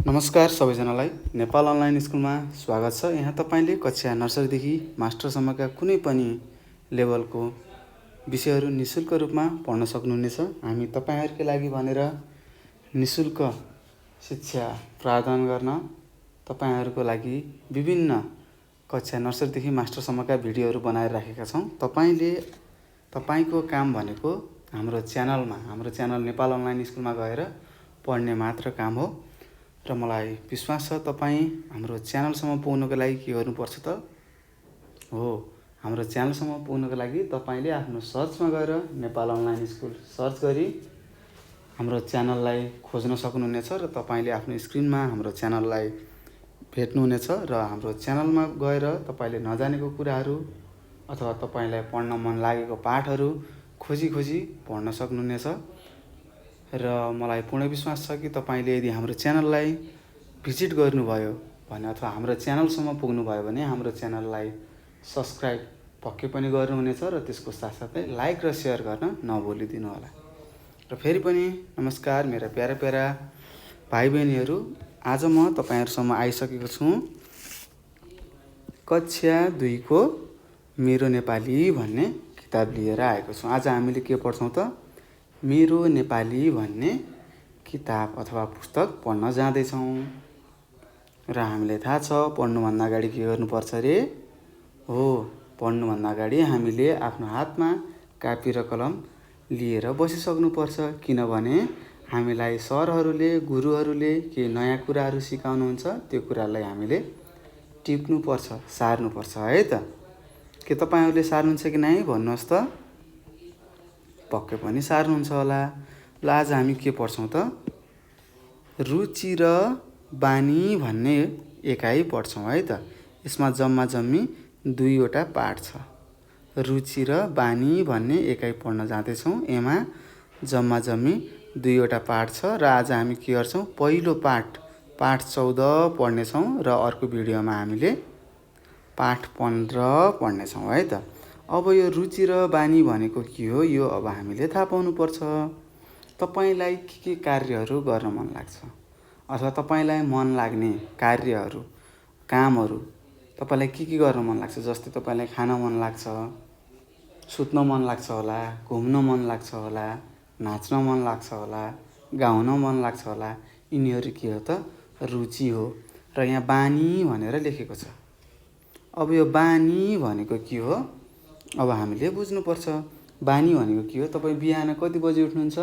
नमस्कार सबैजनालाई नेपाल अनलाइन स्कुलमा स्वागत छ। यहाँ तपाईले कक्षा नर्सरीदेखि मास्टरसम्मका कुनै पनि लेभलको विषयहरू निशुल्क रूपमा पढ्न सक्नुहुनेछ। हामी तपाईहरुकै लागि भनेर निशुल्क शिक्षा प्रदान गर्न तपाईहरुको लागि विभिन्न कक्षा नर्सरीदेखि मास्टरसम्मका भिडियोहरू बनाएर राखेका छौं। तपाईको काम भनेको हाम्रो च्यानल नेपाल अनलाइन स्कुलमा गएर पढ्ने मात्र काम हो र मलाई विश्वास छ तपाई हाम्रो च्यानलसम्म पुग्नको लागि के गर्नुपर्छ त हो हाम्रो च्यानलसम्म पुग्नको लागि तपाईले आफ्नो सर्चमा गएर नेपाल अनलाइन स्कुल सर्च गरी हाम्रो च्यानललाई खोज्न सक्नुहुनेछ र तपाईले आफ्नो स्क्रिनमा हाम्रो च्यानललाई भेट्नुहुनेछ र हाम्रो च्यानलमा गएर तपाईले नजानेको कुराहरू अथवा तपाईलाई पढ्न मन लागेको पाठहरू खोजी पढ्न सक्नुहुनेछ र मलाई पूर्ण विश्वास छ कि तपाईले यदि हाम्रो च्यानललाई भिजिट गर्नुभयो भने अथवा हाम्रो च्यानलसम्म पुग्नुभयो भने हाम्रो च्यानललाई सब्स्क्राइब पक्कै पनि गर्नुहुनेछ र त्यसको साथसाथै लाइक र शेयर गर्न नभुलिदिनु होला। र फेरि पनि नमस्कार मेरा प्यारा भाइ बहिनीहरू, आज म तपाईहरुसम्म आइसकेको छु कक्षा 2 को मेरो नेपाली भन्ने किताब लिएर आएको छु। आज हामीले के पढ्छौं त मेरो नेपाली भन्ने किताब अथवा पुस्तक पढ्न जाँदै छौं र हामीलाई थाहा छ पढ्नु भन्दा अगाडि के गर्नुपर्छ रे हो पढ्नु भन्दा अगाडि हामीले आफ्नो हातमा कापी र कलम लिएर बसिसक्नुपर्छ, किनभने हामीलाई सरहरूले गुरुहरूले के नयाँ कुराहरू सिकाउनुहुन्छ त्यो कुरालाई हामीले टिप्नुपर्छ, सार्नुपर्छ है त। के तपाईहरुले सार्नुहुन्छ कि नै भन्नुहोस् त? पक्कै पनि सार्नुहुन्छ होला। ल आज हामी के पढ्छौं त रुचि र बानी भन्ने एकाइ पढ्छौं है त। यसमा जम्मा जम्मी 2 वटा पाठ छ। रुचि र बानी भन्ने एकाइ पढ्न जाँदै छौं। एमा जम्मा जम्मी 2 वटा पाठ छ र आज हामी के गर्छौं पहिलो पाठ 14 पढ्ने छौं र अर्को भिडियोमा हामीले पाठ 15 पढ्ने छौं है त। अब यो रुचि र बानी भनेको के हो यो अब हामीले थाहा पाउनु पर्छ। तपाईलाई के कार्यहरू गर्न मन लाग्छ अथवा तपाईलाई मन लाग्ने कार्यहरू कामहरू तपाईलाई के गर्न मन लाग्छ? जस्तै तपाईलाई खान मन लाग्छ, सुत्न मन लाग्छ होला, घुम्न मन लाग्छ होला, नाच्न मन लाग्छ होला, गाउन मन लाग्छ होला। यिनीहरू के हो त रुचि हो। र यहाँ बानी भनेर लेखेको छ। अब यो बानी भनेको के हो अब हामीले बुझ्नुपर्छ। बानी भनेको के हो? तपाई बिहान कति बजे उठ्नुहुन्छ?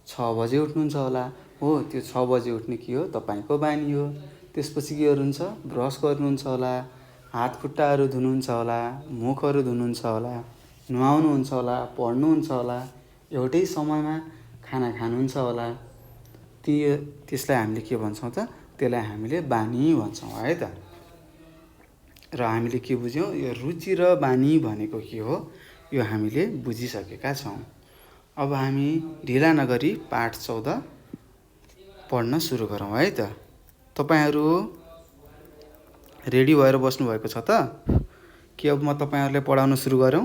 6 बजे उठ्नुहुन्छ होला। हो त्यो 6 बजे उठ्ने के हो तपाईको बानी हो। त्यसपछि के गर्नुहुन्छ? ब्रश गर्नुहुन्छ होला, हात खुट्टाहरू धुनुहुन्छ होला, मुखहरू धुनुहुन्छ होला, नुहाउनुहुन्छ होला, पढ्नुहुन्छ होला, एउटै समयमा खाना खानुहुन्छ होला। त्यसलाई हामीले के भन्छौं त? त्यसलाई हामीले बानी भन्छौं है त। र हामीले के बुझ्यौं यो रुचि र बानी भनेको के हो यो हामीले बुझिसकेका छौं। अब हामी ढिला नगरी पाठ 14 पढ्न सुरु गरौँ है त। तपाईहरु रेडी भएर बस्नु भएको छ त? के अब म तपाईहरुलाई पढाउन सुरु गरौँ?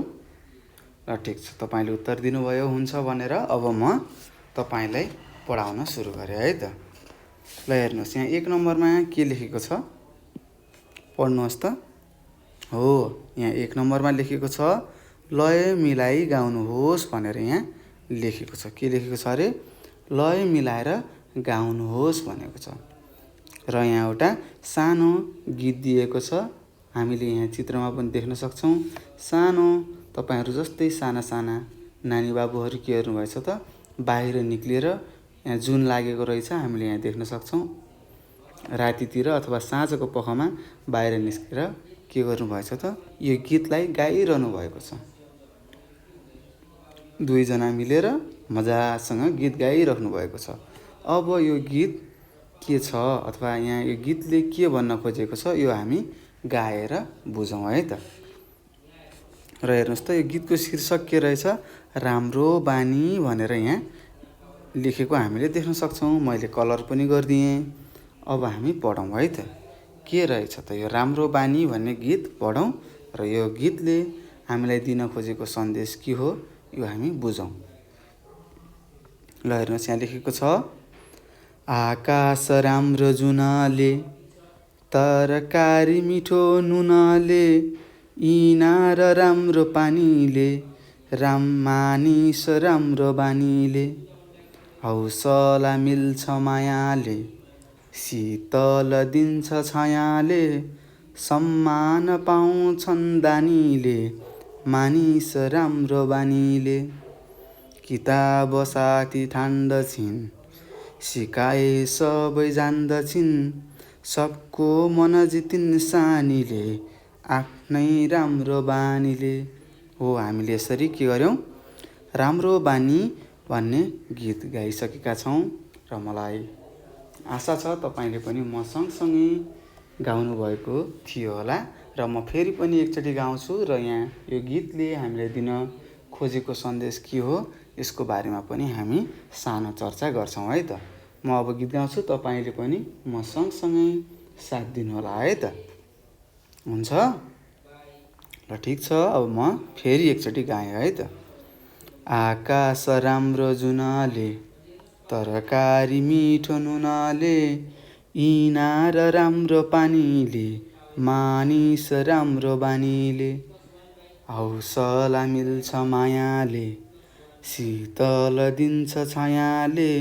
ल ठीक छ, तपाईले उत्तर दिनुभयो हुन्छ भनेर अब म तपाईलाई पढाउन सुरु गरे है त। ल हेर्नुस् यहाँ 1 नम्बरमा के लेखेको छ पढ्नुहोस् त। हो यहाँ 1 नम्बरमा लेखेको छ लय मिलाई गाउनुहोस् भनेर यहाँ लेखेको छ। के लेखेको छ अरे? लय मिलाएर गाउनुहोस् भनेको छ। र यहाँ एउटा सानो गीत दिएको छ। हामीले यहाँ चित्रमा पनि देख्न सक्छौं। सानो तपाईहरु जस्तै साना नानी बाबुहरु के गर्नु भएछ त बाहिर निक्लिएर यहाँ जुन लागेको रहेछ हामीले यहाँ देख्न सक्छौं। रातितिर अथवा साँझको पखमा बाहिर निस्केर के गर्नु भएछ त यो गीतलाई गाइरहनु भएको छ। 2 जना मिलेर मजासँग गीत गाइराख्नु भएको छ। अब यो गीत के छ अथवा यहाँ यो गीतले के भन्न खोजेको छ यो हामी गाएर बुझौँ है त। र हेर्नुस् त यो गीतको शीर्षक के रहेछ? राम्रो बानी भनेर यहाँ लेखेको हामीले देख्न सक्छौं। मैले कलर पनि गर्दिएँ। अब हामी पढौँ है त। के रहेछ त यो राम्रो बानी भन्ने गीत पढौँ र यो गीतले हामीलाई दिन खोजेको सन्देश के हो यो हामी बुझौँ। ल हेर्नुस् यहाँ लेखेको छ आकाश राम्रो जुनले, तरकारी मिठो नुनले, इनार राम्रो पानीले, मानिस राम्रो बानीले, हौसला मिल्छ मायाले, शीतल दिन्छ छायाले, सम्मान पाउँछन् दानीले, मानिस राम्रो बानीले। किताब साथी ठान्दछिन्, सिकाए सबै जान्दछिन्, सबको मन जितिन् सानीले, आफ्नै राम्रो बानीले। हो, हामीले यसरी के गर्यौँ, राम्रो बानी भन्ने गीत गाइसकेका छौँ र मलाई आशा छ तपाईँले पनि म सँगसँगै गाउनुभएको थियो होला र म फेरि पनि एकचोटि गाउँछु र यहाँ यो गीतले हामीले दिन खोजेको सन्देश के हो यसको बारेमा पनि हामी सानो चर्चा गर्छौँ है त। म अब गीत गाउँछु, तपाईँले पनि म सँगसँगै साथ दिनुहोला है त। हुन्छ ल, ठिक छ। अब म फेरि एकचोटि गाएँ है त। आकाश राम्रो जुनले, तरकारी मिठो नुनले, इनार राम्रो पानीले, मानिस राम्रो बानीले, हौसला मिल्छ मायाले, शीतल दिन्छ छायाले,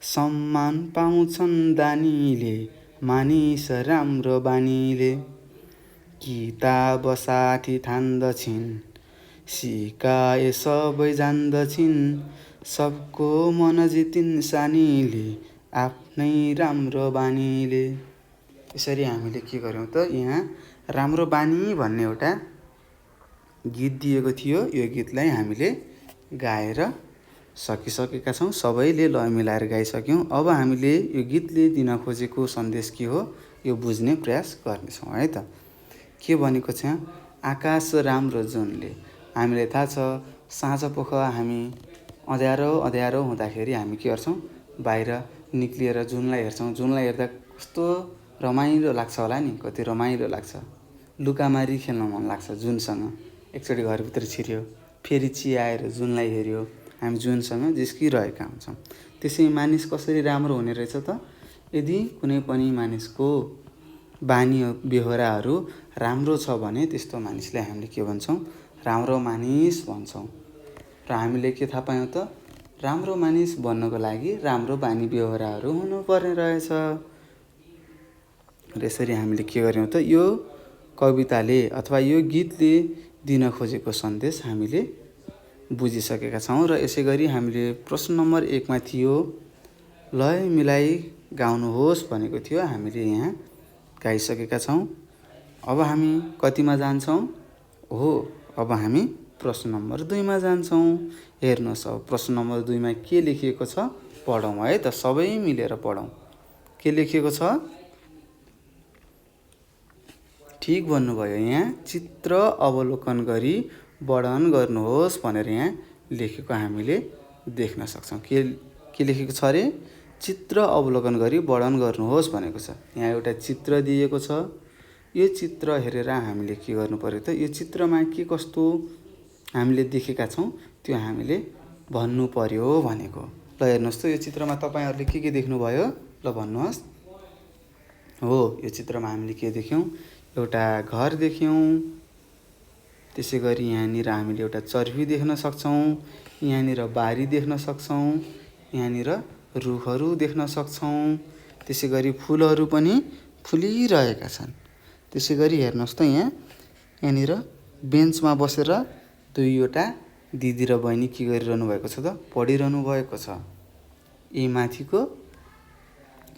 सम्मान पाउँछन् दानीले, मानिस राम्रो बानीले। किताब साथी ठान्दछिन्, सिकाए सबै जान्दछिन्, सबको मन जितिन् सानीले, आफ्नै राम्रो बानीले। यसरी हामीले के गर्यौँ त, यहाँ राम्रो बानी भन्ने एउटा गीत दिएको थियो। यो गीतलाई हामीले गाएर सकिसकेका छौँ, सबैले लय मिलाएर गाइसक्यौँ। अब हामीले यो गीतले दिन खोजेको सन्देश के हो यो बुझ्ने प्रयास गर्नेछौँ है त। के भनेको छ, आकाश राम्रो जुनले। हामीलाई थाहा छ साँझपख हामी अँध्यारो हुँदाखेरि हामी के गर्छौँ, बाहिर निक्लिएर जुनलाई हेर्छौँ। जुनलाई हेर्दा कस्तो रमाइलो लाग्छ होला नि, कति रमाइलो लाग्छ। लुकामारी खेल्न मन लाग्छ जुनसँग। एकचोटि घरभित्र छिर्यो, फेरि चियाएर जुनलाई हेऱ्यो, हामी जुनसँग जिस्किरहेका हुन्छौँ। त्यसै मानिस कसरी राम्रो हुने रहेछ त, यदि कुनै पनि मानिसको बानी बेहोराहरू राम्रो छ भने त्यस्तो मानिसलाई हामीले के भन्छौँ, राम्रो मानिस भन्छौँ। र हामीले के थाहा पायौँ त, राम्रो मानिस बन्नको लागि राम्रो बानी बेहोराहरू हुनुपर्ने रहेछ। र यसरी हामीले के गर्यौँ त, यो कविताले अथवा यो गीतले दिन खोजेको सन्देश हामीले बुझिसकेका छौँ। र यसै गरी हामीले प्रश्न नम्बर 1 मा थियो लय मिलाई गाउनुहोस् भनेको थियो, हामीले यहाँ गाइसकेका छौँ। अब हामी कतिमा जान्छौँ, हो अब हामी प्रश्न नम्बर 2 मा जान्छौँ। हेर्नुहोस्, अब प्रश्न नम्बर 2 मा के लेखिएको छ पढौँ है त, सबै मिलेर पढौँ। के लेखिएको छ, ठिक भन्नुभयो, यहाँ चित्र अवलोकन गरी वर्णन गर्नुहोस् भनेर यहाँ लेखेको हामीले देख्न सक्छौँ। के लेखेको छ अरे, चित्र अवलोकन गरी वर्णन गर्नुहोस् भनेको छ। यहाँ एउटा चित्र दिएको छ। यो चित्र हेरेर हामीले के गर्नु पर्यो त, यो चित्रमा के कस्तो हामीले देखेका छौँ त्यो हामीले भन्नु पर्यो भनेको। ल हेर्नुहोस् त, यो चित्रमा तपाईँहरूले के देख्नुभयो, ल भन्नुहोस्। हो, यो चित्रमा हामीले के देख्यौँ, एउटा घर देख्यौँ। त्यसै गरी यहाँनिर हामीले एउटा चर्बी देख्न सक्छौँ, यहाँनिर बारी देख्न सक्छौँ, यहाँनिर रुखहरू देख्न सक्छौँ। त्यसै गरी फुलहरू पनि फुलिरहेका छन्। त्यसै गरी हेर्नुहोस् त, यहाँनिर बेन्चमा बसेर दुईवटा दिदी र बहिनी के गरिरहनु भएको छ त, पढिरहनु भएको छ। यी माथिको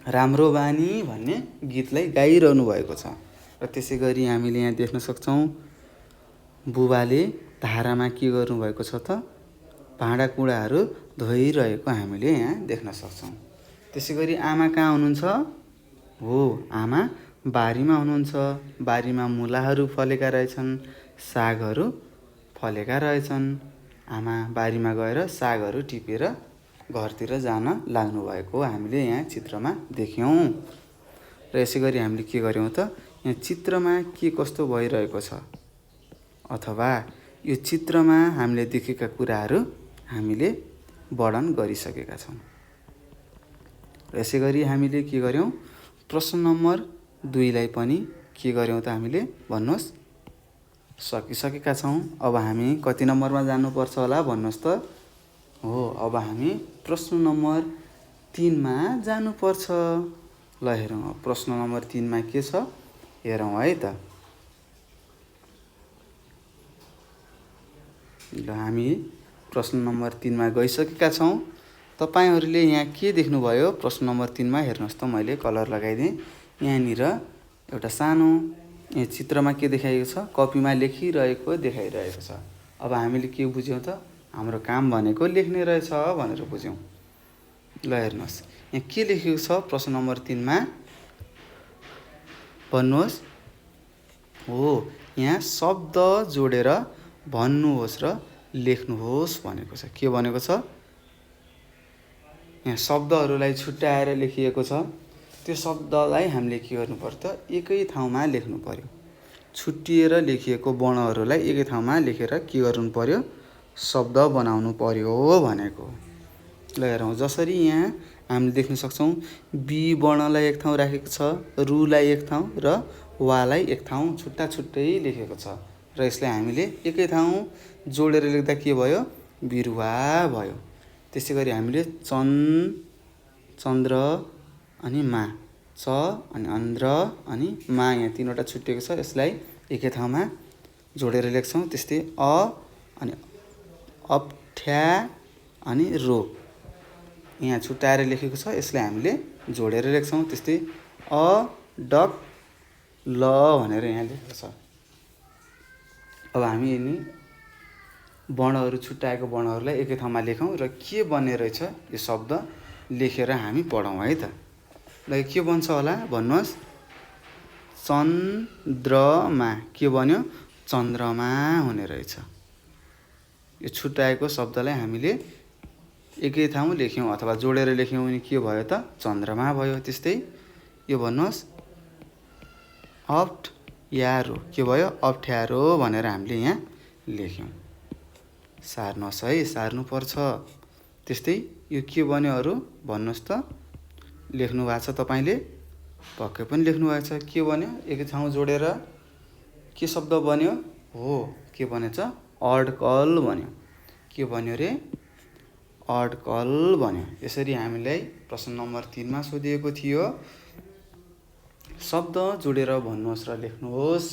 राम्रो बानी भन्ने गीतलाई गाइरहनु भएको छ। र त्यसै गरी हामीले यहाँ देख्न सक्छौँ बुबाले धारामा के गर्नुभएको छ त, भाँडाकुँडाहरू धोइरहेको हामीले यहाँ देख्न सक्छौँ। त्यसै गरी आमा कहाँ हुनुहुन्छ, हो आमा बारीमा हुनुहुन्छ। बारीमा मुलाहरू फलेका रहेछन्, सागहरू फलेका रहेछन्। आमा बारीमा गएर सागहरू टिपेर घरतिर जान लाग्नुभएको हामीले यहाँ चित्रमा देख्यौँ। र यसै गरी हामीले के गर्यौँ त, यहाँ चित्रमा के कस्तो भइरहेको छ अथवा यो चित्रमा हामीले देखेका कुराहरू हामीले वर्णन गरिसकेका छौँ। यसै गरी हामीले के गर्यौँ प्रश्न नम्बर 2 लाई पनि के गर्यौँ त हामीले भन्नुहोस् सकिसकेका छौँ। अब हामी कति नम्बरमा जानुपर्छ होला भन्नुहोस् त। हो अब हामी प्रश्न नम्बर 3 मा जानुपर्छ। ल हेरौँ प्रश्न नम्बर 3 मा के छ हेरौँ है त। ल हामी प्रश्न नम्बर 3 मा गइसकेका छौँ। तपाईहरूले यहाँ के देख्नुभयो प्रश्न नम्बर 3 मा हेर्नुहोस् त मैले कलर लगाइदिएँ। यहाँनिर एउटा सानो यहाँ चित्रमा के देखाइएको छ कपीमा लेखिरहेको देखाइरहेको छ। अब हामीले के बुझ्यौँ त हाम्रो काम भनेको लेख्ने रहेछ भनेर बुझ्यौँ। ल हेर्नुहोस् यहाँ के लेखेको छ प्रश्न नम्बर 3 मा भन्नुहोस्। हो यहाँ शब्द जोडेर भन्नुहोस् र लेख्नुहोस् भनेको छ। के भनेको छ यहाँ शब्दहरूलाई छुट्याएर लेखिएको छ। त्यो शब्दलाई हामीले के गर्नु पर्यो त एकै ठाउँमा लेख्नु पर्यो। छुट्टिएर लेखिएको वर्णहरूलाई एकै ठाउँमा लेखेर के गर्नु पर्यो शब्द बनाउनु पर्यो भनेको। ल हेरौँ जसरी यहाँ हामीले देख्न सक्छौँ बी वर्णलाई एक ठाउँ राखेको छ, रुलाई एक ठाउँ र वालाई एक ठाउँ छुट्टा छुट्टै लेखेको छ र यसलाई हामीले एकै ठाउँ जोडेर लेख्दा के भयो बिरुवा भयो। त्यसै गरी हामीले चन्द्र अनि मा च अनि अन्ध्र अनि मा यहाँ तीनवटा छुट्टिएको छ यसलाई एकै ठाउँमा जोडेर लेख्छौँ। त्यस्तै अ अनि अप्ठ्या अनि रो यहाँ छुट्याएर लेखेको छ यसलाई हामीले जोडेर लेख्छौँ। त्यस्तै अ डक ल भनेर यहाँ लेखेको छ। अब हामी यिनी वर्णहरू छुट्याएको वर्णहरूलाई एकै ठाउँमा लेखौँ र के बन्ने रहेछ यो शब्द लेखेर हामी पढौँ है त। ल के बन्छ होला भन्नुहोस् चन्द्रमा के बन्यो चन्द्रमा हुने रहेछ। यो छुट्याएको शब्दलाई हामीले एकै ठाउँ लेख्यौँ अथवा जोडेर लेख्यौँ भने के भयो त चन्द्रमा भयो। त्यस्तै यो भन्नुहोस् अप्ठ्यारो के भयो अप्ठ्यारो भनेर हामीले यहाँ लेख्यौँ। सार्नुहोस् है सार्नुपर्छ। त्यस्तै यो के बन्यो अरू भन्नुहोस् त लेख्नु भएको छ तपाईँले पक्कै पनि लेख्नु भएको छ। के बन्यो एकै ठाउँ जोडेर के शब्द बन्यो हो के बनेछ अड्कल बन्यो। के बन्यो रे अड्कल बन्यो। यसरी हामीलाई प्रश्न नम्बर 3 मा सोधिएको थियो शब्द जोडेर भन्नुहोस् र लेख्नुहोस्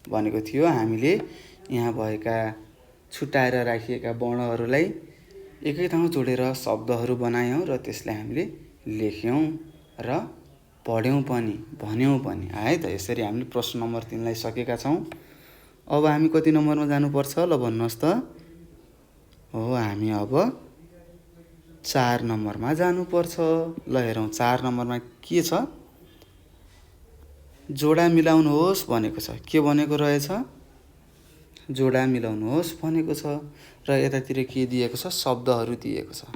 भनेको थियो। हामीले यहाँ भएका छुट्याएर राखिएका वर्णहरूलाई एकै ठाउँ जोडेर शब्दहरू बनायौँ र त्यसलाई हामीले लेख्यौँ र पढ्यौँ पनि भन्यौँ पनि है त। यसरी हामीले प्रश्न नम्बर 3 लाई सकेका छौँ। अब हामी कति नम्बरमा जानुपर्छ ल भन्नुहोस् त। हो हामी अब 4 नम्बरमा जानुपर्छ। ल हेरौँ 4 नम्बरमा के छ जोडा मिलाउनुहोस् भनेको छ। के भनेको रहेछ जोडा मिलाउनुहोस् भनेको छ र यतातिर के दिएको छ शब्दहरू दिएको छ।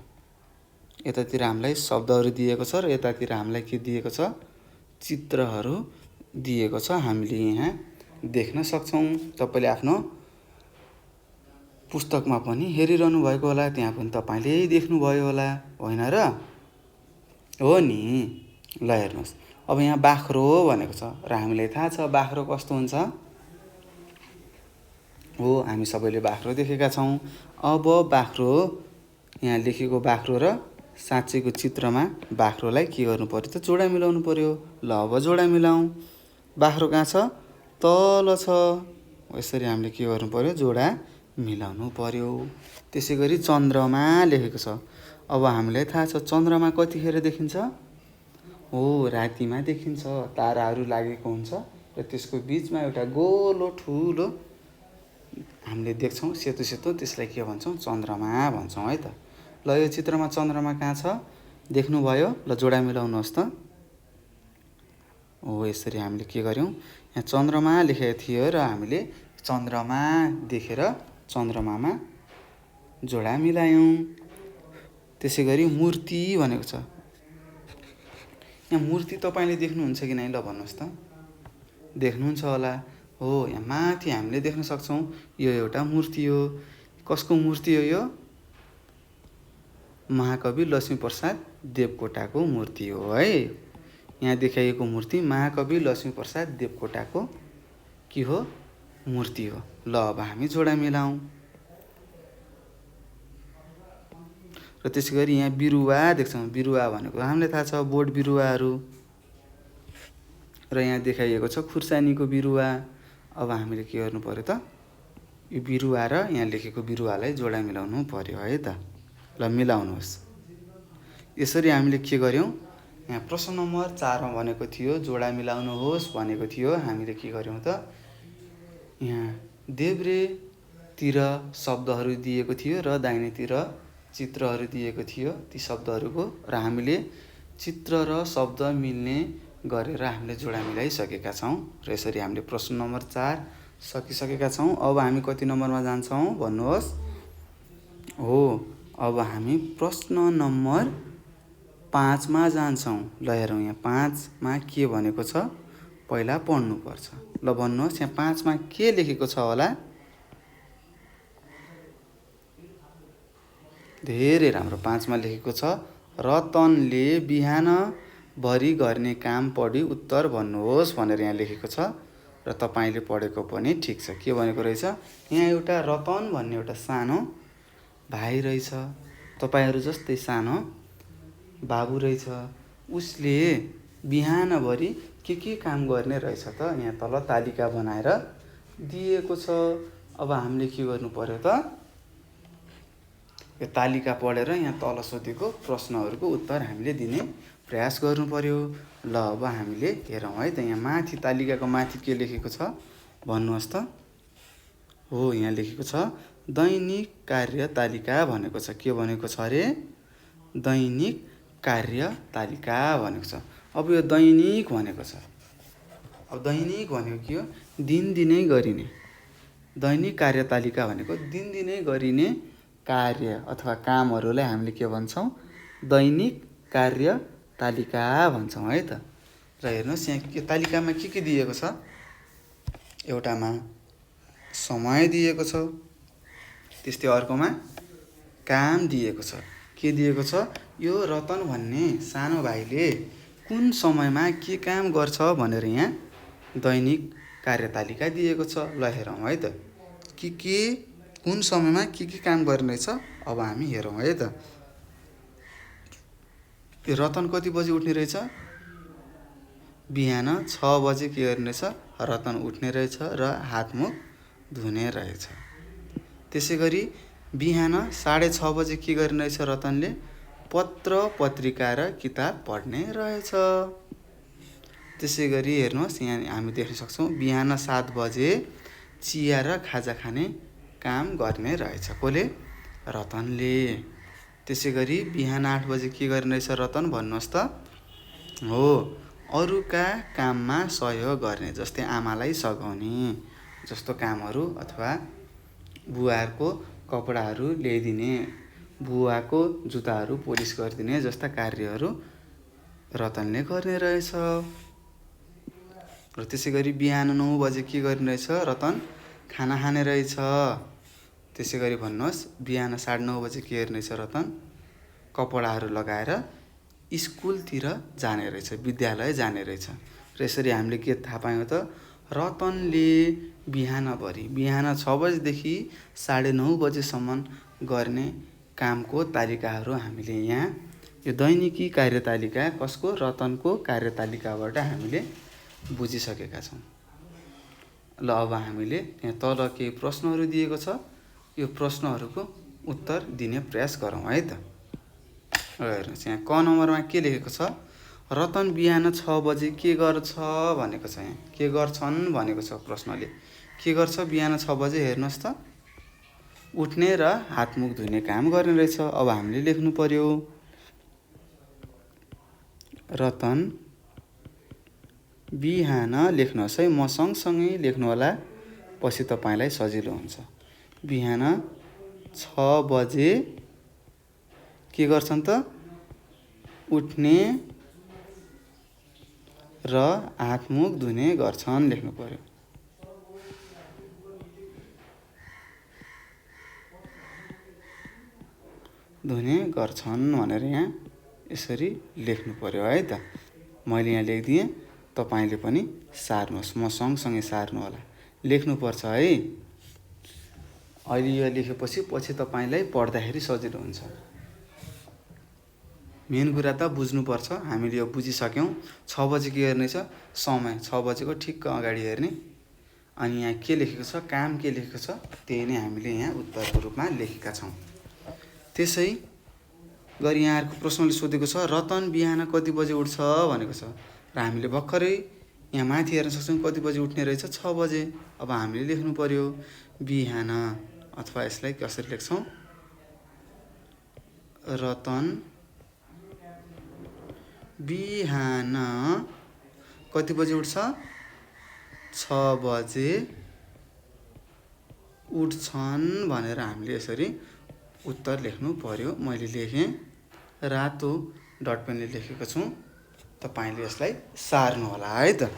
यतातिर हामीलाई शब्दहरू दिएको छ र यतातिर हामीलाई के दिएको छ चित्रहरू दिएको छ। हामीले यहाँ देख्न सक्छौँ। तपाईँले आफ्नो पुस्तकमा पनि हेरिरहनु भएको होला त्यहाँ पनि तपाईँले देख्नुभयो होला होइन र हो नि। ल हेर्नुहोस् अब यहाँ बाख्रो भनेको छ र हामीलाई थाहा छ बाख्रो कस्तो हुन्छ हो हामी सबैले बाख्रो देखेका छौँ। अब बाख्रो यहाँ लेखेको बाख्रो र साँच्चैको चित्रमा बाख्रोलाई के गर्नु पर्यो त जोडा मिलाउनु पर्यो। ल अब जोडा मिलाउँ। बाख्रो कहाँ छ तल छ। यसरी हामीले के गर्नु पर्यो जोडा मिलाउनु पर्यो। त्यसै गरी चन्द्रमा लेखेको छ। अब हामीलाई थाहा छ चन्द्रमा कतिखेर देखिन्छ हो रातिमा देखिन्छ। ताराहरू लागेको हुन्छ र त्यसको बिचमा एउटा गोलो ठुलो हामीले देख्छौँ सेतो सेतो त्यसलाई के भन्छौँ चन्द्रमा भन्छौँ है त। ल यो चित्रमा चन्द्रमा कहाँ छ देख्नुभयो। ल जोडा मिलाउनुहोस् त। हो यसरी हामीले के गर्यौँ यहाँ चन्द्रमा लेखेको थियो र हामीले चन्द्रमा देखेर चन्द्रमामा जोडा मिलायौँ। त्यसै गरी मूर्ति भनेको छ। यहाँ मूर्ति तपाईँले देख्नुहुन्छ कि नै ल भन्नुहोस् त देख्नुहुन्छ होला हो। यहाँ माथि हामीले देख्न सक्छौँ यो एउटा मूर्ति हो। कसको मूर्ति हो यो महाकवि लक्ष्मीप्रसाद देवकोटाको मूर्ति हो है। यहाँ देखाइएको मूर्ति महाकवि लक्ष्मीप्रसाद देवकोटाको के हो? मूर्ति हो। ल अब हामी जोडा मिलाउँ। र त्यसै गरी यहाँ बिरुवा देख्छौँ। बिरुवा भनेको हामीलाई थाहा छ बोट बिरुवाहरू। र यहाँ देखाइएको छ खुर्सानीको बिरुवा। अब हामीले के गर्नु पर्यो त? यो बिरुवा र यहाँ लेखेको बिरुवालाई जोडा मिलाउनु पर्यो है त। ल मिलाउनुहोस्। यसरी हामीले के गर्यौँ? यहाँ प्रश्न नम्बर 4 मा भनेको थियो जोडा मिलाउनुहोस् भनेको थियो। हामीले के गर्यौँ त? यहाँ देब्रेतिर शब्दहरू दिएको थियो र दाहिनेतिर चित्रहरू दिएको थियो ती शब्दहरूको। र हामीले चित्र र शब्द मिल्ने गरेर हामीले जोडा मिलाइसकेका छौँ। र यसरी हामीले प्रश्न नम्बर 4 सकिसकेका छौँ। अब हामी कति नम्बरमा जान्छौँ भन्नुहोस्? हो, अब हामी प्रश्न नम्बर 5 मा जान्छौँ। ल हेरौँ यहाँ 5 मा के भनेको छ पहिला पढ्नुपर्छ। ल भन्नुहोस् यहाँ 5 मा के लेखेको छ होला? धेरै राम्रो। 5 मा लेखेको छ रतनले बिहानभरि गर्ने काम पढी उत्तर भन्नुहोस् भनेर यहाँ लेखेको छ। र तपाईँले पढेको पनि ठिक छ। के भनेको रहेछ? यहाँ एउटा रतन भन्ने एउटा सानो भाइ रहेछ। तपाईँहरू जस्तै सानो बाबु रहेछ। उसले बिहानभरि के काम गर्ने रहेछ त? यहाँ तल तालिका बनाएर दिएको छ। अब हामीले के गर्नु पर्यो त? यो तालिका पढेर यहाँ तल सोधेको प्रश्नहरूको उत्तर हामीले दिने प्रयास गर्नु पर्यो। ल अब हामीले हेरौँ है त। यहाँ माथि तालिकाको माथि के लेखेको छ भन्नुहोस् त? हो, यहाँ लेखेको छ दैनिक कार्य तालिका भनेको छ। के भनेको छ अरे? दैनिक कार्य तालिका भनेको छ। अब यो दैनिक भनेको छ। अब दैनिक भनेको के हो? दिनदिनै गरिने। दैनिक कार्य तालिका भनेको दिनदिनै गरिने कार्य अथवा कामहरूलाई हामीले के भन्छौँ? दैनिक कार्य तालिका भन्छौँ है त। र हेर्नुहोस् यहाँ के तालिकामा के दिएको छ? एउटामा समय दिएको छ, त्यस्तै अर्कोमा काम दिएको छ। के दिएको छ? यो रतन भन्ने सानो भाइले कुन समयमा के काम गर्छ भनेर यहाँ दैनिक कार्यतालिका दिएको छ। ल हेरौँ है त। कुन समयमा के काम गर्ने रहेछ? अब हामी हेरौँ है त। यो रतन कति बजी उठ्ने रहेछ? बिहान 6 बजे के गर्ने रहेछ? रतन उठ्ने रहेछ र हातमुख धुने रहेछ। त्यसै गरी बिहान 6:30 बजे के गर्ने रहेछ रतनले? पत्र पत्रिका र किताब पढ्ने रहेछ। त्यसै गरी हेर्नुहोस् यहाँ हामी देख्न सक्छौँ बिहान 7 बजे चिया र खाजा खाने काम गर्ने रहेछ। कसले? रतनले। त्यसै गरी बिहान 8 बजे के गर्ने रहेछ रतन भन्नुहोस् त? हो, अरूका काममा सहयोग गर्ने, जस्तै आमालाई सघाउने जस्तो कामहरू अथवा बुवाको कपडाहरू ल्याइदिने, बुवाको जुत्ताहरू पोलिस गरिदिने जस्ता कार्यहरू रतनले गर्ने रहेछ। र त्यसै गरी बिहान 9 बजे के गर्ने रहेछ रतन? खाना खाने रहेछ। त्यसै गरी भन्नुहोस् बिहान 9:30 बजे के गर्ने रहेछ रतन? कपडाहरू लगाएर स्कुलतिर जाने रहेछ, विद्यालय जाने रहेछ। र यसरी हामीले के थाहा पायौँ त? रतनले बिहान 6 बजेदेखि 9:30 बजेसम्म गर्ने कामको तालिकाहरू हामीले यहाँ यो दैनिकी कार्यतालिका कसको? रतनको कार्यतालिकाबाट हामीले बुझिसकेका छौँ। ल अब हामीले यहाँ तल केही प्रश्नहरू दिएको छ। यो प्रश्नहरूको उत्तर दिने प्रयास गरौँ है त। हेर्नुहोस् यहाँ क नम्बरमा के लेखेको छ? रतन बिहान 6 बजे के गर्छ भनेको छ। यहाँ के गर्छन् भनेको छ प्रश्नले। के गर्छ बिहान 6 बजे? हेर्नुहोस् त, उठ्ने र हातमुख धुने काम गर्ने रहेछ। अब हामीले लेख्नु पर्यो रतन बिहान, लेख्नुहोस् है, म सँगसँगै लेख्नु होला, पछि तपाईँलाई सजिलो हुन्छ। बिहान 6 बजे के गर्छन् त? उठ्ने र हातमुख धुने गर्छन् लेख्नु पर्यो। धुने गर्छन् भनेर यहाँ यसरी लेख्नु पर्यो है त। मैले यहाँ लेखिदिएँ, तपाईँले पनि सार्नुहोस्, म सँगसँगै सार्नु होला। लेख्नुपर्छ है। अहिले यो लेखेपछि पछि तपाईँलाई पढ्दाखेरि सजिलो हुन्छ। मेन कुरा त बुझ्नुपर्छ। हामीले यो बुझिसक्यौँ। 6 बजे के गर्ने छ, समय 6 बजेको ठिक्क अगाडि हेर्ने। अनि यहाँ के लेखेको छ, काम के लेखेको छ, त्यही नै हामीले यहाँ उत्तरको रूपमा लेखेका छौँ। त्यसै गरी यहाँ अर्को प्रश्नले सोधेको छ, रतन बिहान कति बजे उठ्छ भनेको छ। र हामीले भर्खरै यहाँ माथि हेर्न सक्छौँ कति बजे उठ्ने रहेछ, 6 बजे। अब हामीले लेख्नु पर्यो बिहान, अथवा यसलाई कसरी लेख्छौँ, रतन बिहान कति बजे उठ्छ, 6 बजे उठ्छन् भनेर हामीले यसरी उत्तर लेख्नु पर्यो। मैले लेखेँ, रातो डट पेनले लेखेको छु। तपाईँले यसलाई सार्नु होला है त।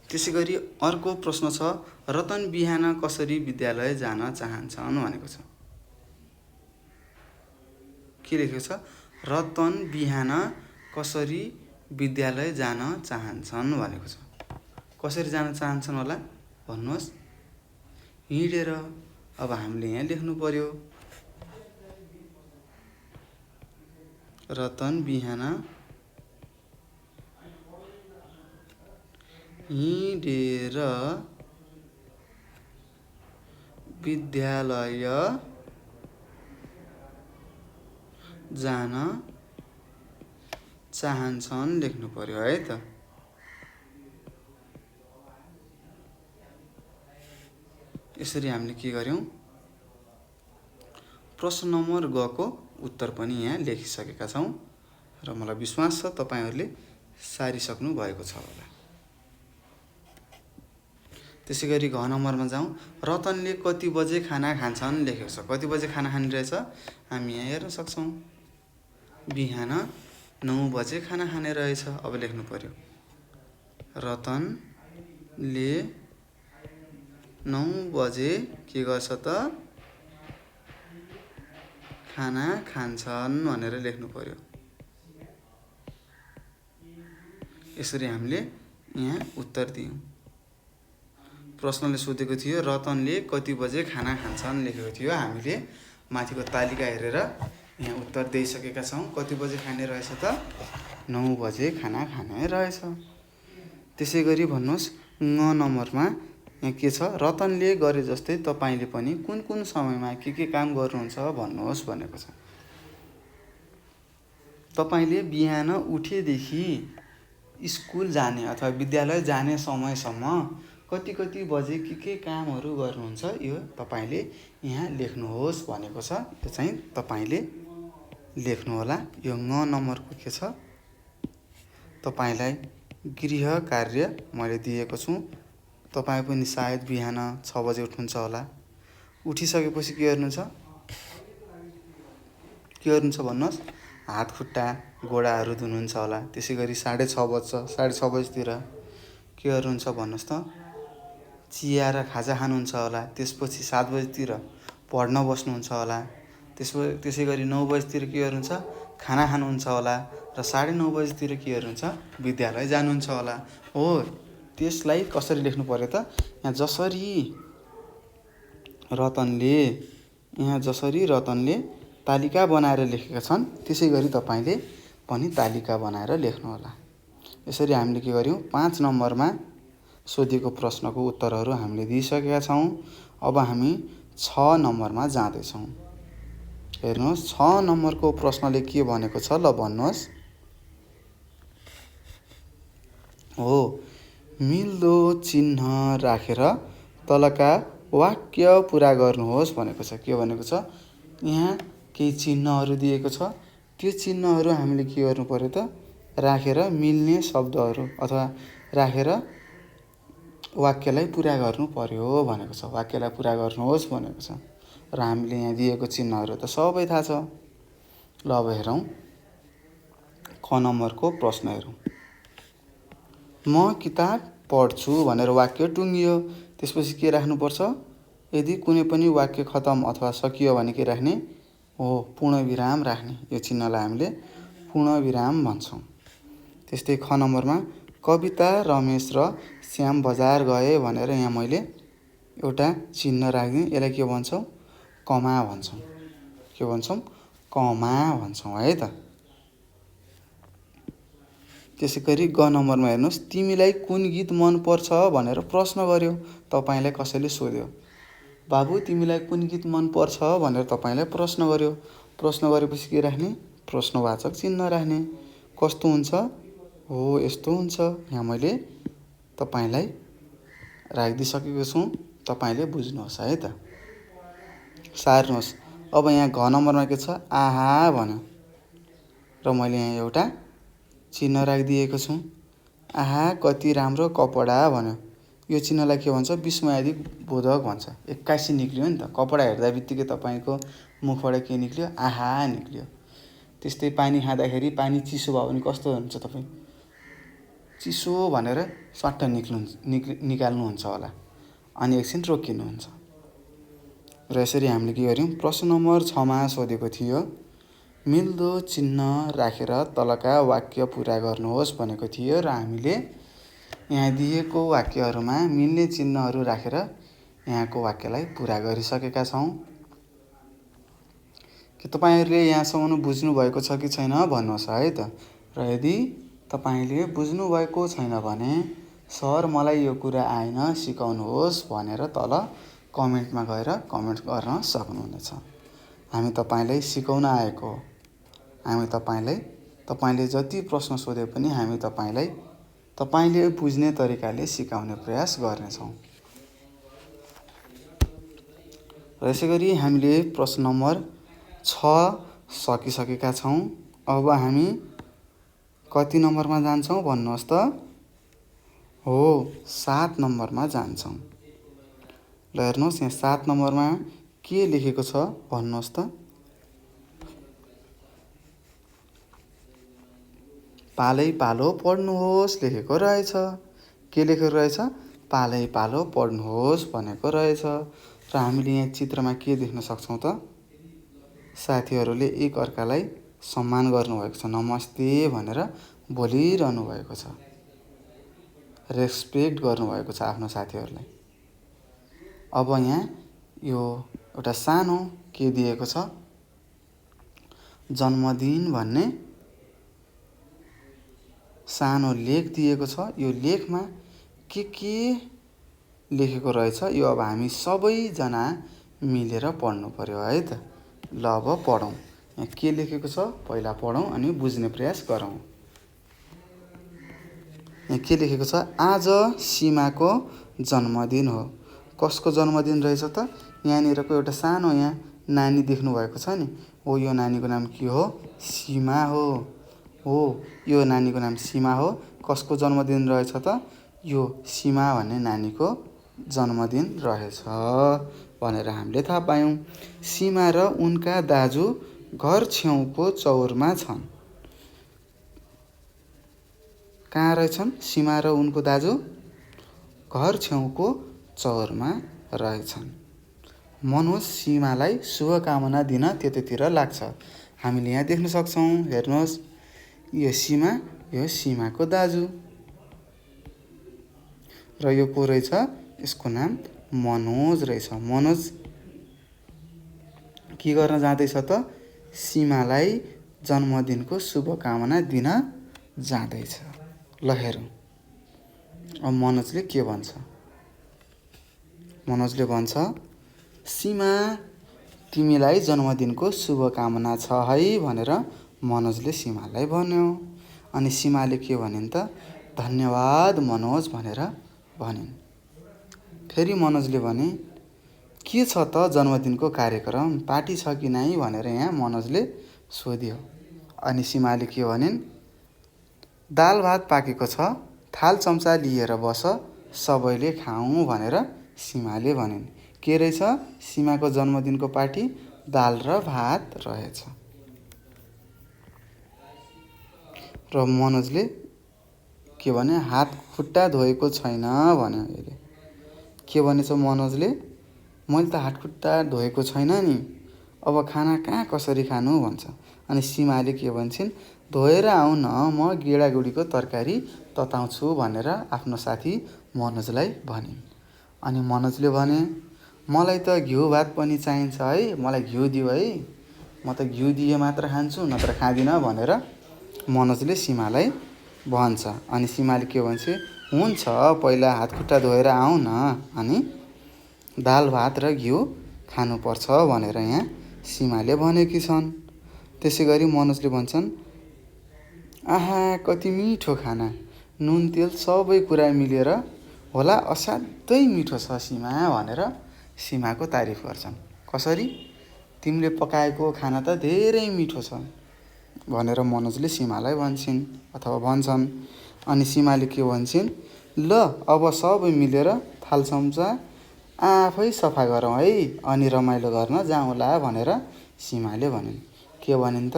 त्यसै गरी अर्को प्रश्न छ, रतन बिहान कसरी विद्यालय जान चाहन्छन् भनेको छ। के लेखेको छ, रतन बिहान कसरी विद्यालय जान चाहन्छन् भनेको छ। कसरी जान चाहन्छन् होला भन्नुहोस्, हिँडेर। अब हामीले यहाँ लेख्नु पर्यो, रतन बिहान हिँडेर विद्यालय जान चाहन्छन् लेख्नु पर्यो है त। यसरी हामीले के गर्यौँ, प्रश्न नम्बर ग को उत्तर पनि यहाँ लेखिसकेका छौँ। र मलाई विश्वास छ तपाईँहरूले सारिसक्नु भएको छ होला। त्यसै गरी घ नम्बरमा जाउँ, रतनले कति बजे खाना खान्छन् लेखेको छ। कति बजे खाना खाने रहेछ हामी यहाँ हेर्न सक्छौँ, बिहान 9 बजे खाना खाने रहेछ। अब लेख्नु पर्यो, रतनले 9 बजे के गर्छ त, खाना खान्छन् भनेर लेख्नु पर्यो। यसरी हामीले यहाँ उत्तर दियौँ। प्रश्नले सोधेको थियो रतनले कति बजे खाना खान्छन् लेखेको थियो। हामीले माथिको तालिका हेरेर यहाँ उत्तर दिइसकेका छौँ। कति बजे खाने रहेछ त, 9 बजे खाना खाने रहेछ। त्यसै गरी भन्नुहोस् ङ नम्बरमा यहाँ के छ, रतनले गरे जस्तै तपाईँले पनि कुन कुन समयमा के काम गर्नुहुन्छ भन्नुहोस् भनेको छ। तपाईँले बिहान उठेदेखि स्कुल जाने अथवा विद्यालय जाने समयसम्म कति बजे के कामहरू गर्नुहुन्छ, यो तपाईँले यहाँ लेख्नुहोस् भनेको छ। यो चाहिँ तपाईँले लेख्नु होला। यो ङ नम्बरको के छ, तपाईँलाई गृह कार्य मैले दिएको छु। तपाईँ पनि सायद बिहान 6 बजे उठ्नुहुन्छ होला। उठिसकेपछि के गर्नुहुन्छ, भन्नुहोस्, हात खुट्टा गोडाहरू धुनुहुन्छ होला। त्यसै गरी 6:30 बज्छ, 6:30 बजीतिर के गर्नुहुन्छ भन्नुहोस् त, चिया र खाजा खानुहुन्छ होला। त्यसपछि 7 बजीतिर पढ्न बस्नुहुन्छ होला। त्यसै गरी 9 बजीतिर के गर्नुहुन्छ, खाना खानुहुन्छ होला। र 9:30 बजीतिर के गर्नुहुन्छ, विद्यालय जानुहुन्छ होला। हो, त्यसलाई कसरी लेख्नु पर्यो त, यहाँ जसरी रतनले तालिका बनाएर लेखेका छन् त्यसै गरी तपाईँले पनि तालिका बनाएर लेख्नु होला। यसरी हामीले के गर्यौँ, 5 नम्बरमा सोधिएको प्रश्नको उत्तरहरू हामीले दिइसकेका छौँ। अब हामी 6 नम्बरमा जाँदैछौँ। हेर्नुहोस्, 6 नम्बरको प्रश्नले के भनेको छ ल भन्नुहोस्। हो, मिल्दो चिन्ह राखेर तलका वाक्य पुरा गर्नुहोस् भनेको छ। के भनेको छ, यहाँ केही चिन्हहरू दिएको छ। त्यो चिन्हहरू हामीले के गर्नु पर्यो त, राखेर मिल्ने शब्दहरू अथवा राखेर वाक्यलाई पुरा गर्नु पर्यो भनेको छ। वाक्यलाई पुरा गर्नुहोस् भनेको छ। र हामीले यहाँ दिएको चिन्हहरू त सबै थाहा छ। ल अब हेरौँ, ख नम्बरको प्रश्न हेरौँ। म किताब पढ्छु भनेर वाक्य टुङ्गियो। त्यसपछि के राख्नुपर्छ, यदि कुनै पनि वाक्य खतम अथवा सकियो भने के राख्ने, हो पूर्णविराम राख्ने, यो चिन्हलाई हामीले पूर्णविराम भन्छौँ। त्यस्तै ख नम्बरमा कविता, रमेश र श्याम बजार गए भनेर यहाँ मैले एउटा चिन्ह राखिदिएँ। यसलाई के भन्छौँ? कमा भन्छौँ। के भन्छौँ? कमा भन्छौँ है त। त्यसै गरी ग नम्बरमा हेर्नुहोस्, तिमीलाई कुन गीत मनपर्छ भनेर प्रश्न गर्यो। तपाईँलाई कसैले सोध्यो, बाबु तिमीलाई कुन गीत मनपर्छ भनेर तपाईँलाई प्रश्न गर्यो। प्रश्न गरेपछि के राख्ने? प्रश्नवाचक चिन्ह राख्ने। कस्तो हुन्छ? हो यस्तो हुन्छ। यहाँ मैले तपाईँलाई राखिदिइसकेको छु, तपाईँले बुझ्नुहोस् है त। सार्नुहोस्। अब यहाँ घ नम्बरमा के छ? आहा भन्यो र मैले यहाँ एउटा चिन्ह राखिदिएको छु। आहा कति राम्रो कपडा भन्यो। यो चिन्हलाई के भन्छ? विस्मयादि बोधक भन्छ। 81 निक्ल्यो नि त। कपडा हेर्दा बित्तिकै तपाईँको मुखबाट के निक्ल्यो? आहा निक्ल्यो। त्यस्तै पानी खाँदाखेरि पानी चिसो भयो भने कस्तो हुन्छ? तपाईँ चिसो भनेर स्वाट्ट निकाल्नुहुन्छ होला, अनि एकछिन रोकिनुहुन्छ। र यसरी हामीले के गर्यौँ? प्रश्न नम्बर 6मा सोधेको थियो, मिल्दो चिन्ह राखेर तलका वाक्य पुरा गर्नुहोस् भनेको थियो र हामीले यहाँ दिएको वाक्यहरूमा मिल्ने चिन्हहरू राखेर यहाँको वाक्यलाई पुरा गरिसकेका छौँ। के तपाईँहरूले यहाँसम्म बुझ्नुभएको छ कि छैन भन्नुहोस् है त। र यदि तपाईँले बुझ्नुभएको छैन भने सर मलाई यो कुरा आएन सिकाउनुहोस् भनेर तल कमेन्टमा गएर कमेन्ट गर्न सक्नुहुनेछ। हामी तपाईँलाई सिकाउन आएको हो। हामी तपाईँले जति प्रश्न सोधे पनि हामी तपाईँले बुझ्ने तरिकाले सिकाउने प्रयास गर्नेछौँ। र यसै गरी हामीले प्रश्न नम्बर 6 सकिसकेका छौँ। अब हामी कति नम्बरमा जान्छौँ भन्नुहोस् त? हो 7 नम्बरमा जान्छौँ। ल हेर्नुहोस् यहाँ 7 नम्बरमा के लेखेको छ भन्नुहोस् त? पालै पालो पढ्नुहोस् लेखेको रहेछ। के लेखेको रहेछ? पालै पालो पढ्नुहोस् भनेको रहेछ। र हामीले यहाँ चित्रमा के देख्न सक्छौँ त? साथीहरूले एक अर्कालाई सम्मान गर्नुभएको छ। नमस्ते भनेर बोलिरहनु भएको छ। रेस्पेक्ट गर्नुभएको छ आफ्नो साथीहरूलाई। अब यहाँ यो एउटा सानो के दिएको छ? जन्मदिन भन्ने सानो लेख दिएको छ। यो लेखमा के लेखेको रहेछ यो अब हामी सबैजना मिलेर पढ्नु पर्यो है त। ल अब पढौँ। यहाँ के लेखेको छ पहिला पढौँ अनि बुझ्ने प्रयास गरौँ। यहाँ के लेखेको छ? आज सीमाको जन्मदिन हो। कसको जन्मदिन रहेछ त? यहाँनिरको एउटा सानो यहाँ नानी देख्नुभएको छ नि, हो यो नानीको नाम के हो? सीमा हो। हो यो नानीको नाम सीमा हो। कसको जन्मदिन रहेछ त? यो सीमा भन्ने नानीको जन्मदिन रहेछ भनेर हामीले थाहा पायौँ। सीमा र उनका दाजु घर छेउको चौरमा छन्। कहाँ रहेछन्? सीमा र उनको दाजु घर छेउको चौरमा रहेछन्। मनोज सीमालाई शुभकामना दिन त्यतैतिर लाग्छ। हामीले यहाँ देख्न सक्छौँ। हेर्नुहोस् यो सीमा, यो सीमाको दाजु र यो को रहेछ? यसको नाम मनोज रहेछ। मनोज के गर्न जाँदैछ त? सीमालाई जन्मदिनको शुभकामना दिन जाँदैछ। ल हेरौँ अब मनोजले के भन्छ? मनोजले भन्छ, सीमा तिमीलाई जन्मदिनको शुभकामना छ है भनेर मनोजले सीमालाई भन्यो। अनि सीमाले के भनिन् त? धन्यवाद मनोज भनेर भनिन्। फेरि मनोजले भने, के छ त जन्मदिनको कार्यक्रम, पार्टी छ कि नै भनेर यहाँ मनोजले सोध्यो। अनि सीमाले के भनिन्? दाल भात पाकेको छ, थाल चम्चा लिएर बस, सबैले खाऊँ भनेर सीमाले भनिन्। के रहेछ? सीमाको जन्मदिनको पार्टी दाल र भात रहेछ। र मनोजले के भने? हात खुट्टा धोएको छैन भन्यो। यसले के भनेछ मनोजले? मैले त हात खुट्टा धोएको छैन नि, अब खाना कहाँ कसरी खानु भन्छ। अनि सीमाले के भन्छन्, धोएर आऊ न, म गेडागुडीको तरकारी तताउँछु भनेर आफ्नो साथी मनोजलाई भनिन्। अनि मनोजले भने, मलाई त घिउ भात पनि चाहिन्छ है, मलाई घिउ दिऊ है, म त घिउ दिए मात्र खान्छु नत्र खाँदिनँ भनेर मनोजले सीमालाई भन्छ। अनि सीमाले के भन्छ, हुन्छ पहिला हातखुट्टा धोएर आऊ न, अनि दाल भात र घिउ खानुपर्छ भनेर यहाँ सीमाले भनेकी छन्। त्यसै गरी मनोजले भन्छन्, आहा कति मिठो खाना, नुन तेल सबै कुरा मिलेर होला, असाध्यै मिठो छ सीमा भनेर सीमाको तारिफ गर्छन्। कसरी, तिमीले पकाएको खाना त धेरै मिठो छ भनेर मनोजले सीमालाई भन्छन् अथवा भन्छन्। अनि सीमाले के भन्छन्, ल अब सबै मिलेर थाल चम्चा आफै सफा गरौँ है, अनि रमाइलो गर्न जाउँला भनेर सीमाले भनिन्। के भनिन् त,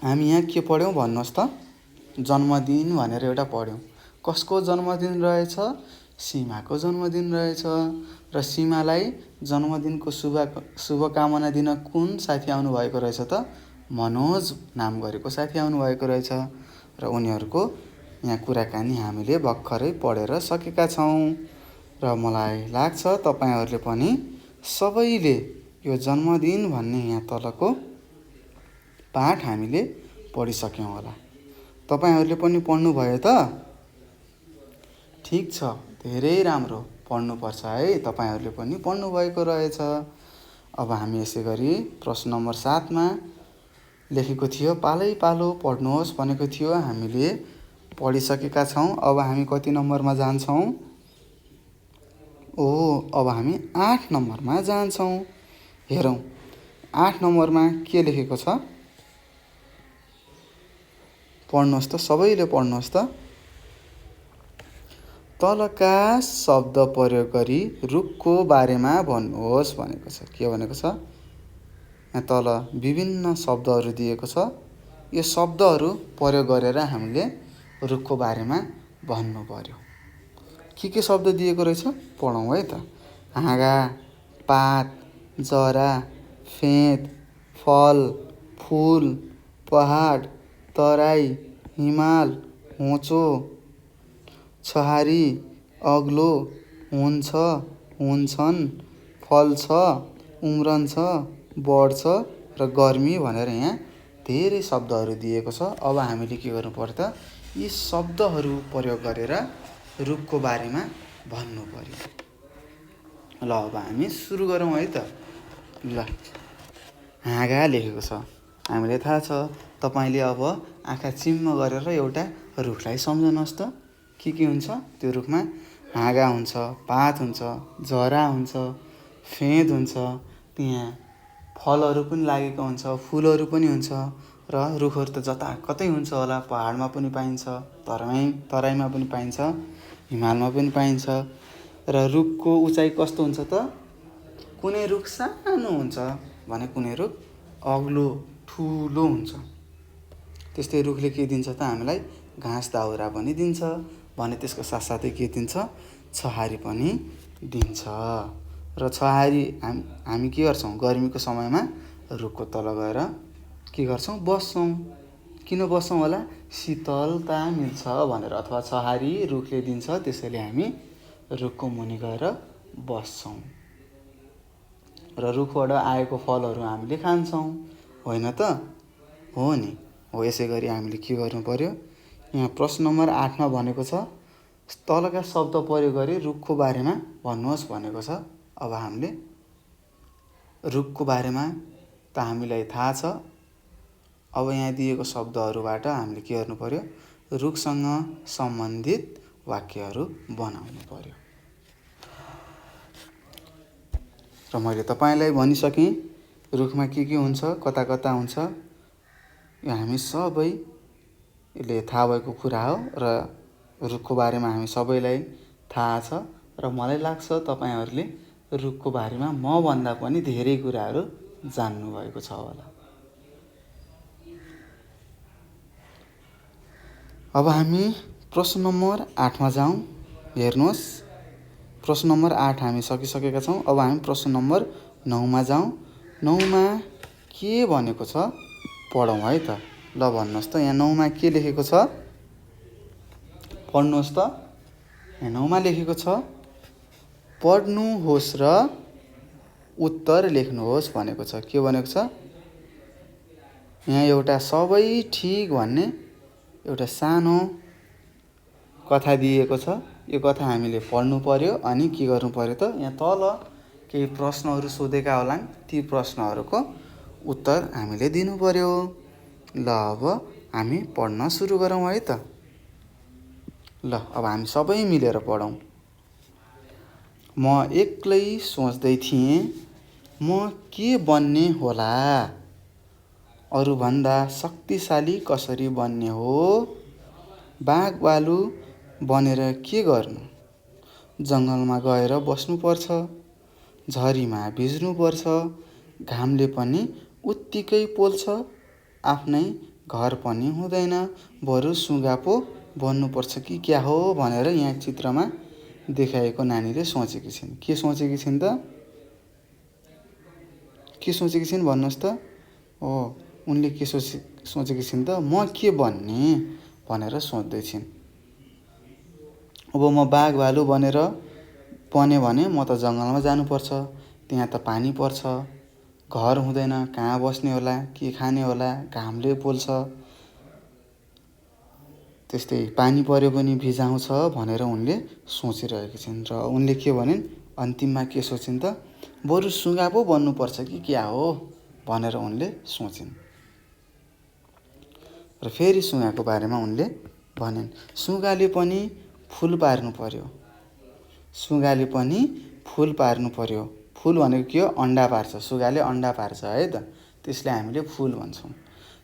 हामी यहाँ के पढ्यौँ भन्नुहोस् त, जन्मदिन भनेर एउटा पढ्यौँ। कसको जन्मदिन रहेछ, सीमाको जन्मदिन रहेछ। र सीमालाई जन्मदिनको शुभकामना दिन कुन साथी आउनुभएको रहेछ त, मनोज नाम गरेको साथी आउनुभएको रहेछ। र उनीहरूको यहाँ कुराकानी हामीले भर्खरै पढेर सकेका छौँ। र मलाई लाग्छ तपाईँहरूले पनि सबैले यो जन्मदिन भन्ने यहाँ तलको पाठ हामीले पढिसक्यौँ होला। तपाईँहरूले पनि पढ्नुभयो त? ठिक छ, धेरै राम्रो, पढ्नुपर्छ है, तपाईँहरूले पनि पढ्नुभएको रहेछ। अब हामी यसै गरी प्रश्न नम्बर 7 मा लेखेको थियो, पालै पालो पढ्नुहोस् भनेको थियो, हामीले पढिसकेका छौँ। अब हामी कति नम्बरमा जान्छौँ? अब हामी 8 नम्बरमा जान्छौँ। हेरौँ 8 नम्बरमा के लेखेको छ, पढ्नुहोस् त, सबैले पढ्नुहोस् त। तलका शब्द प्रयोग गरी रुखको बारेमा भन्नुहोस् भनेको छ। के भनेको छ, यहाँ तल विभिन्न शब्दहरू दिएको छ, यो शब्दहरू प्रयोग गरेर हामीले रुखको बारेमा भन्नु पर्यो। के शब्द दिएको रहेछ पढौँ है त। हाँगा, पात, जरा, फेद, फल, फूल, पहाड, तराई, हिमाल, होचो, छहारी, अग्लो, हुन्छ, हुन्छन्, फल्छ, उम्रन्छ, बढ्छ र गर्मी भनेर यहाँ धेरै शब्दहरू दिएको छ। अब हामीले के गर्नु पर्यो त, यी शब्दहरू प्रयोग गरेर रुखको बारेमा भन्नु पर्यो। ल अब हामी सुरु गरौँ है त। ल हाँगा लेखेको छ, हामीलाई थाहा छ। तपाईँले अब आँखा चिम्म गरेर एउटा रुखलाई सम्झनुहोस् त, के हुन्छ त्यो रुखमा। हाँगा हुन्छ, पात हुन्छ, जरा हुन्छ, फेद हुन्छ, त्यहाँ फलहरू पनि लागेको हुन्छ, फुलहरू पनि हुन्छ। र रुखहरू त जता कतै हुन्छ होला, पहाडमा पनि पाइन्छ, तराईमा पनि पाइन्छ, हिमालमा पनि पाइन्छ। र रुखको उचाइ कस्तो हुन्छ त, कुनै रुख सानो हुन्छ भने कुनै रुख अग्लो ठुलो हुन्छ। त्यस्तै रुखले के दिन्छ त हामीलाई, घाँस दाउरा पनि दिन्छ भने त्यसको साथसाथै के दिन्छ, छहारी पनि दिन्छ। र छहारी हामी के गर्छौँ, गर्मीको समयमा रुखको तल गएर के गर्छौँ, बस्छौँ। किन बस्छौँ होला, शीतलता मिल्छ भनेर, अथवा छहारी रुखले दिन्छ त्यसैले हामी रुखको मुनि गएर बस्छौँ। र रुखबाट आएको फलहरू हामीले खान्छौँ, होइन त? हो नि, हो। यसै गरी हामीले के गर्नु पर्यो, यहाँ प्रश्न नम्बर 8 मा भनेको छ, तलका शब्द प्रयोग गरी रुखको बारेमा भन्नुहोस् भनेको छ। अब हामीले रुखको बारेमा त हामीलाई थाहा छ। अब यहाँ दिएको शब्दहरूबाट हामीले के गर्नु पर्यो, रुखसँग सम्बन्धित वाक्यहरू बनाउनु पर्यो। र मैले तपाईँलाई भनिसकेँ रुखमा के हुन्छ, कता कता हुन्छ, यो हामी सबैले थाहा भएको कुरा हो। र रुखको बारेमा हामी सबैलाई थाहा छ। र मलाई लाग्छ तपाईँहरूले रुखको बारेमा मभन्दा पनि धेरै कुराहरू जान्नुभएको छ होला। अब हामी प्रश्न नम्बर 8 मा जाउँ। हेर्नुहोस्, प्रश्न नम्बर 8 हामी सकिसकेका छौँ। अब हामी प्रश्न नम्बर 9 मा जाउँ। 9मा के भनेको छ पढौँ है त। ल भन्नुहोस् त यहाँ 9मा के लेखेको छ पढ्नुहोस् त। यहाँ 9मा लेखेको छ पढ्नुहोस् र उत्तर लेख्नुहोस् भनेको छ। के भनेको छ यहाँ एउटा सबै ठिक भन्ने एउटा सानो कथा दिएको छ। यो कथा हामीले पढ्नु पर्यो अनि के गर्नु पर्यो त यहाँ तल केही प्रश्नहरू सोधेका होलान्, ती प्रश्नहरूको उत्तर हामीले दिनु पर्यो। ल अब हामी पढ्न सुरु गरौँ है त। ल अब हामी सबै मिलेर पढौँ। म एक्लै सोच्दै थिएँ म के बन्ने होला, अरूभन्दा शक्तिशाली कसरी बन्ने हो, बाघ भालु बनेर के गर्नु, जङ्गलमा गएर बस्नुपर्छ, झरीमा भिज्नुपर्छ, घामले पनि उत्तिकै पोल्छ, आफ्नै घर पनि हुँदैन, बरु सुगा पो बन्नुपर्छ कि क्या हो भनेर यहाँ चित्रमा देखाएको नानीले सोचेकी छिन्। के सोचेकी छिन् त? के सोचेकी छिन् भन्नुहोस् त। उनले के सोचेकी छिन् त म के बन्ने भनेर सोच्दै छिन्। अब म बाघ भालु बने भने म त जङ्गलमा जानुपर्छ, त्यहाँ त पानी पर्छ, घर हुँदैन, कहाँ बस्ने होला, के खाने होला, घामले पोल्छ, त्यस्तै पानी पर्यो पनि भिजाउँछ भनेर उनले सोचिरहेकी छिन्। र उनले के भनिन् अन्तिममा के सोचिन् त बरु सुगा पो बन्नुपर्छ कि क्या हो भनेर उनले सोचिन्। र फेरि सुगाको बारेमा उनले भनिन् सुगाले पनि फुल पार्नु पर्यो, सुगाले पनि फुल पार्नु पर्यो। फुल भनेको के हो? अन्डा पार्छ। सुगाले अन्डा पार्छ है त, त्यसलाई हामीले फुल भन्छौँ।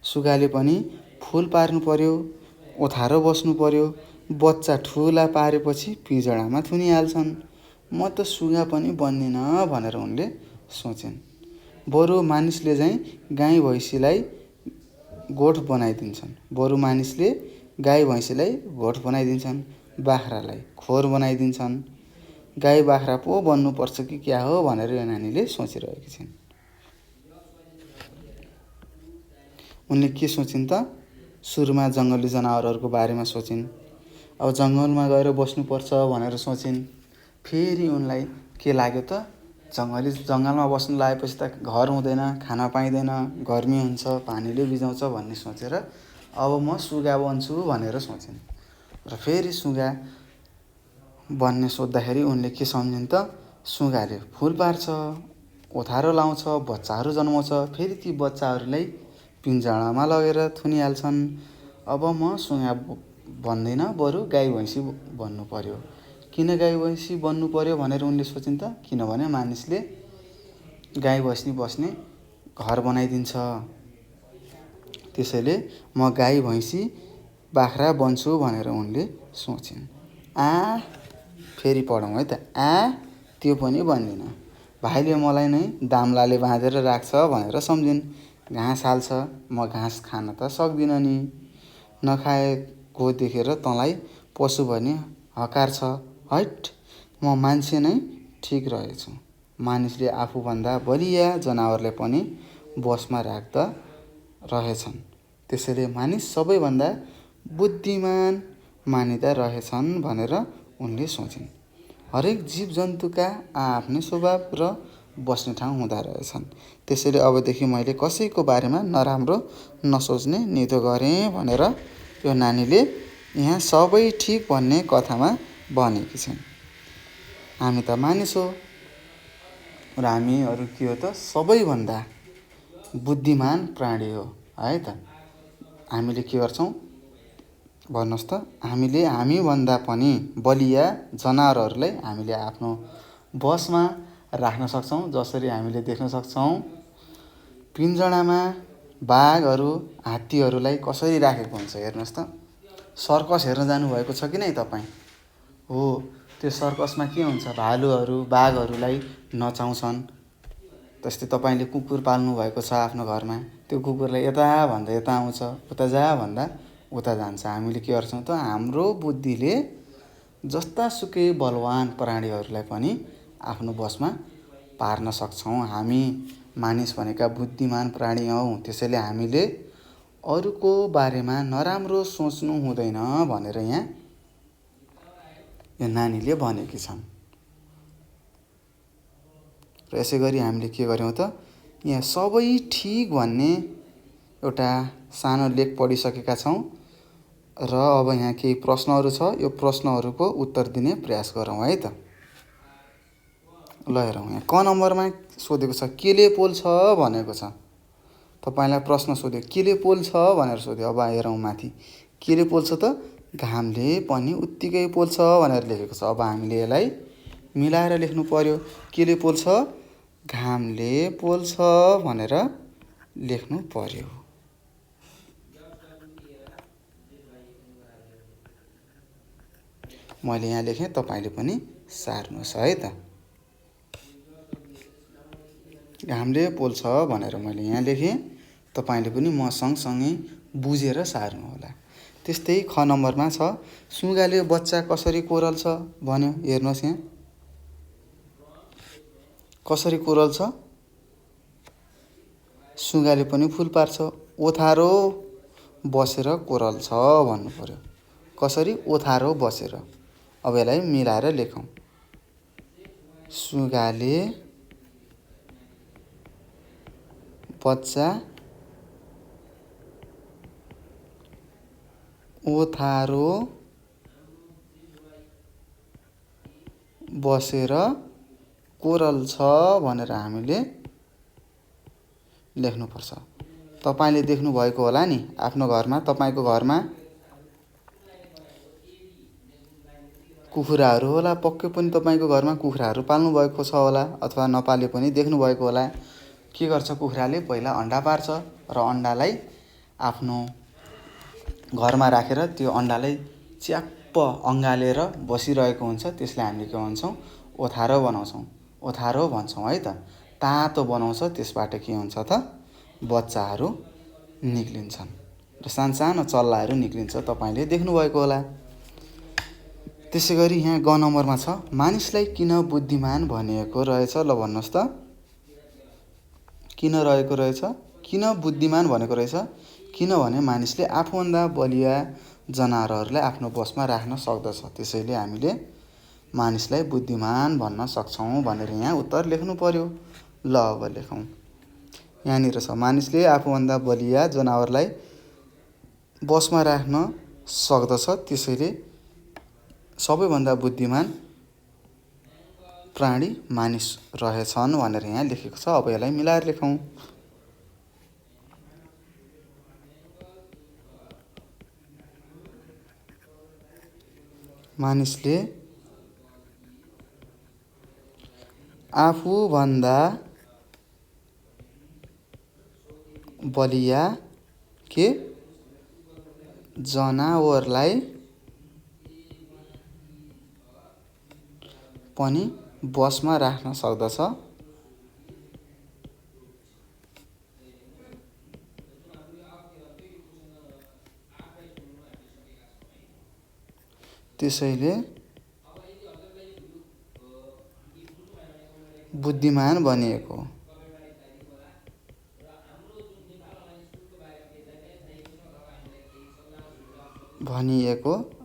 सुगाले पनि फुल पार्नु पर्यो, ओथारो बस्नु पर्यो, बच्चा ठुला पारेपछि पिँजडामा थुनिहाल्छन्। म त सुगा पनि बन्दिनँ भनेर उनले सोचिन्। बरु मानिसले चाहिँ गाई भैँसीलाई गोठ बनाइदिन्छन्, बरु मानिसले गाई भैँसीलाई गोठ बनाइदिन्छन्, बाख्रालाई खोर बनाइदिन्छन्, गाई बाख्रा पो बन्नुपर्छ कि क्या हो भनेर यो नानीले सोचिरहेकी छिन्। उनले के सोचिन् त सुरुमा जङ्गली जनावरहरूको बारेमा सोचिन्। अब जङ्गलमा गएर बस्नुपर्छ भनेर सोचिन्। फेरि उनलाई के लाग्यो त जङ्गलमा बस्नु लागेपछि त घर हुँदैन, खाना पाइँदैन, गर्मी हुन्छ, पानीले भिजाउँछ भन्ने सोचेर अब म सुगा बन्छु भनेर सोचिन्। र फेरि सुगा बन्ने सोद्धाखेरि उनले के सम्झिन् त सुगाले फुल पार्छ, ओथारो लाउँछ, बच्चाहरू जन्माउँछ, फेरि ती बच्चाहरूलाई पिँजडामा लगेर थुनिहाल्छन्। अब म सुगा बन्दिनँ, बरु गाई भैँसी बन्नु पर्यो। किन गाई भैँसी बन्नु पर्यो भनेर उनले सोचिन् त किनभने मानिसले गाई भैँसी बस्ने घर बनाइदिन्छ, त्यसैले म गाई भैँसी बाख्रा बन्छु भनेर उनले सोचिन्। फेरि पढौँ है त। त्यो पनि बन्दिनँ, भाइले मलाई नै दाम्लाले बाँधेर राख्छ भनेर सम्झिन्। घाँस हाल्छ, म घाँस खान त सक्दिनँ नि, नखाएको देखेर तँलाई पशु भने हकार्छ, हैट म मान्छे नै ठिक रहेछु। मानिसले आफूभन्दा बलिया जनावरलाई पनि बसमा राख्दा रहेछन्, त्यसैले मानिस सबैभन्दा बुद्धिमान मानिँदा रहेछन् भनेर उनले सोचिन्। हरेक जीव जन्तुका आफ्नै स्वभाव र बस्ने ठाउँ हुँदा रहेछन्, त्यसैले अबदेखि मैले कसैको बारेमा नराम्रो नसोच्ने निधो गरेँ भनेर यो नानीले यहाँ सबै ठिक भन्ने कथामा भनेकी छिन्। हामी त मानिस हो र हामीहरू के हो त सबैभन्दा बुद्धिमान प्राणी हो है त। हामीले के गर्छौँ भन्नुहोस् त, हामीभन्दा पनि बलिया जनावरहरूलाई हामीले आफ्नो बसमा राख्न सक्छौँ। जसरी हामीले देख्न सक्छौँ पिँजडामा बाघहरू हात्तीहरूलाई कसरी राखेको हुन्छ हेर्नुहोस् त। सर्कस हेर्न जानुभएको छ कि नै तपाईँ? हो, त्यो सर्कसमा के हुन्छ भालुहरू बाघहरूलाई नचाउँछन्। त्यस्तै तपाईँले कुकुर पाल्नु भएको छ आफ्नो घरमा, त्यो कुकुरलाई यता भन्दा यता आउँछ, उता जा भन्दा उता जान्छ। हामीले के गर्छौँ त हाम्रो बुद्धिले जस्तासुकै बलवान प्राणीहरूलाई पनि आफ्नो बसमा पार्न सक्छौँ। हामी मानिस भनेका बुद्धिमान प्राणी हौँ, त्यसैले हामीले अरूको बारेमा नराम्रो सोच्नु हुँदैन भनेर यहाँ यो नानीले भनेकी छन्। र यसै गरी हामीले के गर्यौँ त, यहाँ सबै ठिक भन्ने एउटा सानो लेख पढिसकेका छौँ र अब यहाँ केही प्रश्नहरू छ। यो प्रश्नहरूको उत्तर दिने प्रयास गरौँ है त। ल हेरौँ, यहाँ क नम्बरमा सोधेको छ केले पोल्छ भनेको छ। तपाईँलाई प्रश्न सोध्यो केले पोल्छ भनेर सोध्यो। अब हेरौँ माथि केले पोल्छ त, घामले पनि उत्तिकै पोल्छ भनेर लेखेको छ। अब हामीले यसलाई मिलाएर लेख्नु पर्यो। केले पोल्छ, घामले पोल्छ भनेर लेख्नु पर्यो। मैले यहाँ लेखेँ, तपाईँले पनि सार्नुहोस् है त। घामले पोल्छ भनेर मैले यहाँ लेखेँ, तपाईँले पनि म सँगसँगै बुझेर सार्नु होला। त्यस्तै ख नम्बरमा छ सुगाले बच्चा कसरी कोरल्छ भन्यो। हेर्नुहोस् यहाँ कसरी कोरल्छ, सुगाले पनि फुल पार्छ, ओथारो बसेर कोरल्छ भन्नु पर्यो। कसरी, ओथारो बसेर। अब यसलाई मिलाएर लेखौँ, सुगाले बच्चा ओथारो बसेर कोरल्छ भनेर हामीले लेख्नुपर्छ। तपाईँले देख्नुभएको होला नि आफ्नो घरमा, तपाईँको घरमा कुखुराहरू होला, पक्कै पनि तपाईँको घरमा कुखुराहरू पाल्नु भएको छ होला, अथवा नपाले पनि देख्नुभएको होला। के गर्छ कुखुराले, पहिला अन्डा पार्छ र अन्डालाई आफ्नो घरमा राखेर त्यो अन्डालाई च्याप्प अँगालेर बसिरहेको हुन्छ। त्यसलाई हामीले के भन्छौँ, ओथारो बनाउँछौँ, ओथारो भन्छौँ है त। तातो बनाउँछ, त्यसबाट के हुन्छ त, बच्चाहरू निक्लिन्छन् र सानसानो चल्लाहरू निक्लिन्छ, तपाईँले देख्नुभएको होला। त्यसै गरी यहाँ ग नम्बरमा छ मानिसलाई किन बुद्धिमान भनिएको रहेछ। ल भन्नुहोस् त, किन रहेको रहेछ, किन बुद्धिमान भनेको रहेछ। किनभने मानिसले आफूभन्दा बलिया जनावरहरूलाई आफ्नो बसमा राख्न सक्दछ, त्यसैले हामीले मानिसलाई बुद्धिमान भन्न सक्छौँ भनेर यहाँ उत्तर लेख्नु पर्यो। ल अब लेखौँ, यहाँनिर छ मानिसले आफूभन्दा बलिया जनावरलाई बसमा राख्न सक्दछ, त्यसैले सबैभन्दा बुद्धिमान प्राणी मानिस रहेछन् भनेर यहाँ लेखेको छ। अब यसलाई मिलाएर लेखौँ, मानिसले आफूभन्दा बलिया के जनावरलाई पनि बसमा राख्न सक्दछ, त्यसैले बुद्धिमान भनिएको